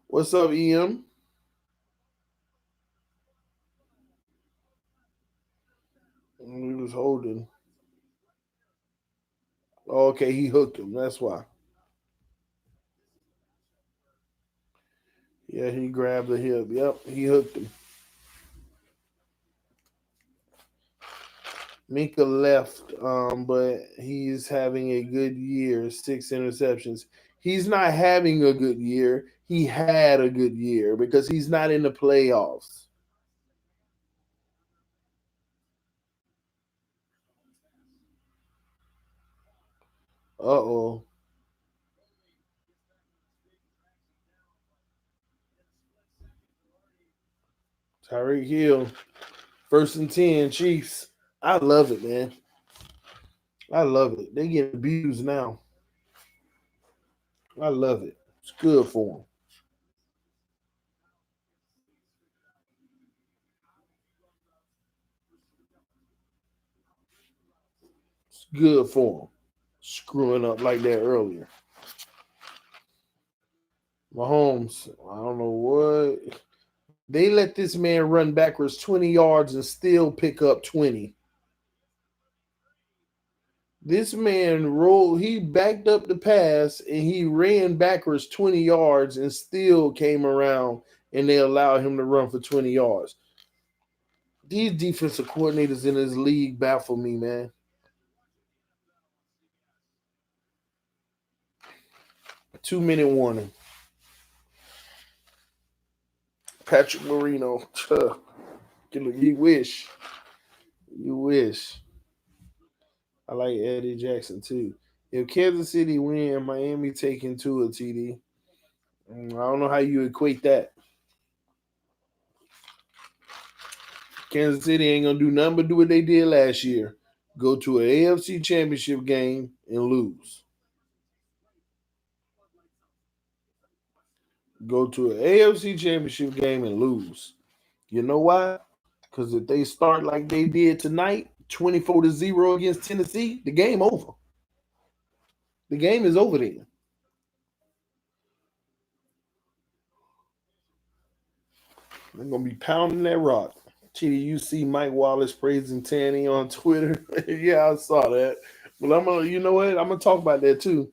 What's up, EM? He was holding. Oh, okay, he hooked him. That's why. Yeah, he grabbed the hip. Yep, he hooked him. Minka left, but he's having a good year. 6 interceptions. He's not having a good year. He had a good year because he's not in the playoffs. Uh-oh. Tyreek Hill. 1st and 10, Chiefs. I love it, man. I love it. They get abused now. I love it. It's good for them. It's good for them. Screwing up like that earlier. Mahomes, I don't know what. They let this man run backwards 20 yards and still pick up 20. This man rolled, he backed up the pass and he ran backwards 20 yards and still came around and they allowed him to run for 20 yards. These defensive coordinators in this league baffle me, man. A 2-minute warning. Patrick Marino. You wish. You wish. I like Eddie Jackson too. If Kansas City win, Miami taking two a TD. I don't know how you equate that. Kansas City ain't gonna do nothing but do what they did last year. Go to an AFC championship game and lose. Go to an AFC championship game and lose. You know why? Because if they start like they did tonight, 24-0 against Tennessee, the game over. The game is over then. They're gonna be pounding that rock. Chitty, you see Mike Wallace praising Tanny on Twitter. Yeah, I saw that. But you know what? I'm gonna talk about that too.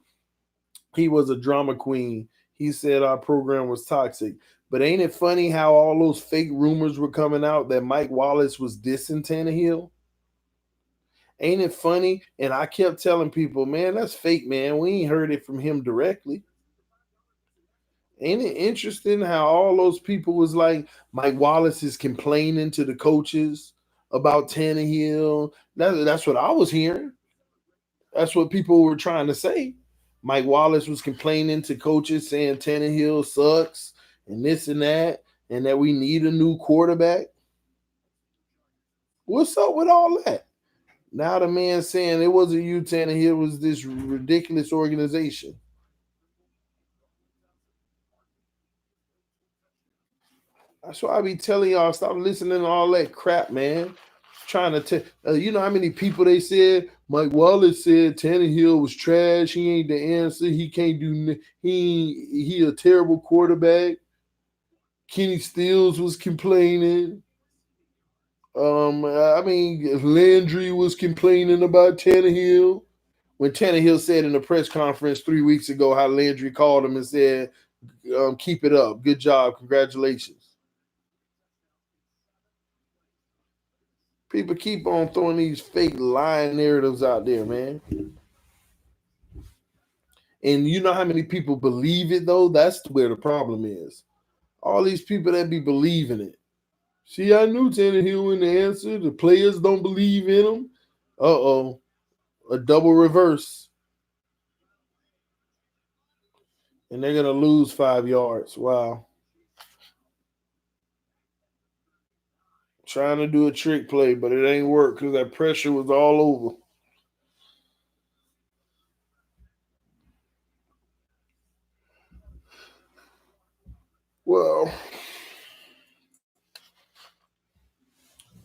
He was a drama queen. He said our program was toxic. But ain't it funny how all those fake rumors were coming out that Mike Wallace was dissing Tannehill? Ain't it funny? And I kept telling people, man, that's fake, man. We ain't heard it from him directly. Ain't it interesting how all those people was like, Mike Wallace is complaining to the coaches about Tannehill? That's what I was hearing. That's what people were trying to say. Mike Wallace was complaining to coaches saying Tannehill sucks and this and that we need a new quarterback. What's up with all that? Now the man saying it wasn't you, Tannehill, it was this ridiculous organization. That's why I be telling y'all, stop listening to all that crap, man. Trying to tell, you know how many people they said Mike Wallace said Tannehill was trash. He ain't the answer. He can't do. He a terrible quarterback. Kenny Stills was complaining. I mean Landry was complaining about Tannehill. When Tannehill said in the press conference 3 weeks ago how Landry called him and said, "Keep it up, good job, congratulations." People keep on throwing these fake lying narratives out there, man. And you know how many people believe it, though? That's where the problem is. All these people that be believing it. See, I knew Tannehill in the answer. The players don't believe in him. Uh-oh. A double reverse. And they're going to lose 5 yards. Wow. Trying to do a trick play, but it ain't work because that pressure was all over. Well,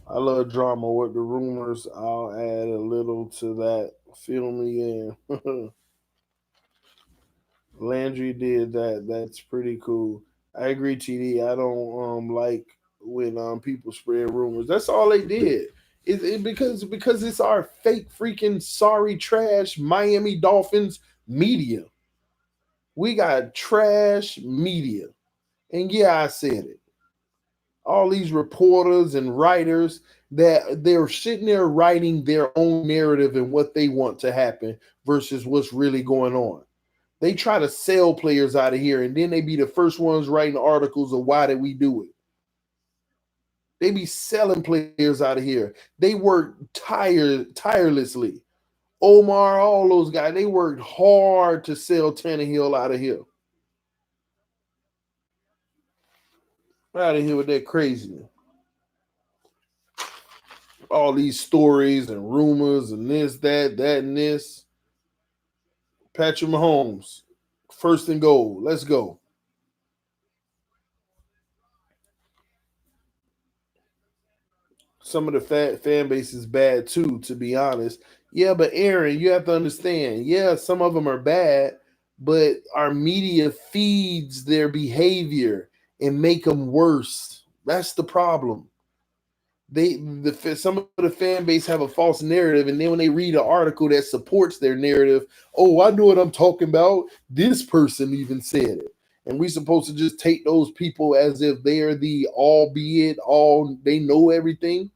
I love drama with the rumors. I'll add a little to that. Fill me in. Landry did that. That's pretty cool. I agree, TD. I don't like when people spread rumors. That's all they did. Because it's our fake freaking sorry trash Miami Dolphins media. We got trash media. And yeah, I said it. All these reporters and writers that they're sitting there writing their own narrative and what they want to happen versus what's really going on. They try to sell players out of here, and then they be the first ones writing articles of why did we do it. They be selling players out of here. They work tirelessly. Omar, all those guys, they worked hard to sell Tannehill out of here. Out of here with that craziness. all these stories and rumors and this, that, and this. Patrick Mahomes, first and goal. Let's go. Some of the fan base is bad too, to be honest. Yeah, but Aaron, you have to understand. Yeah, some of them are bad, but our media feeds their behavior and make them worse. That's the problem. Some of the fan base have a false narrative, and then when they read an article that supports their narrative, oh, I know what I'm talking about. This person even said it, and we're supposed to just take those people as if they are the all they know everything.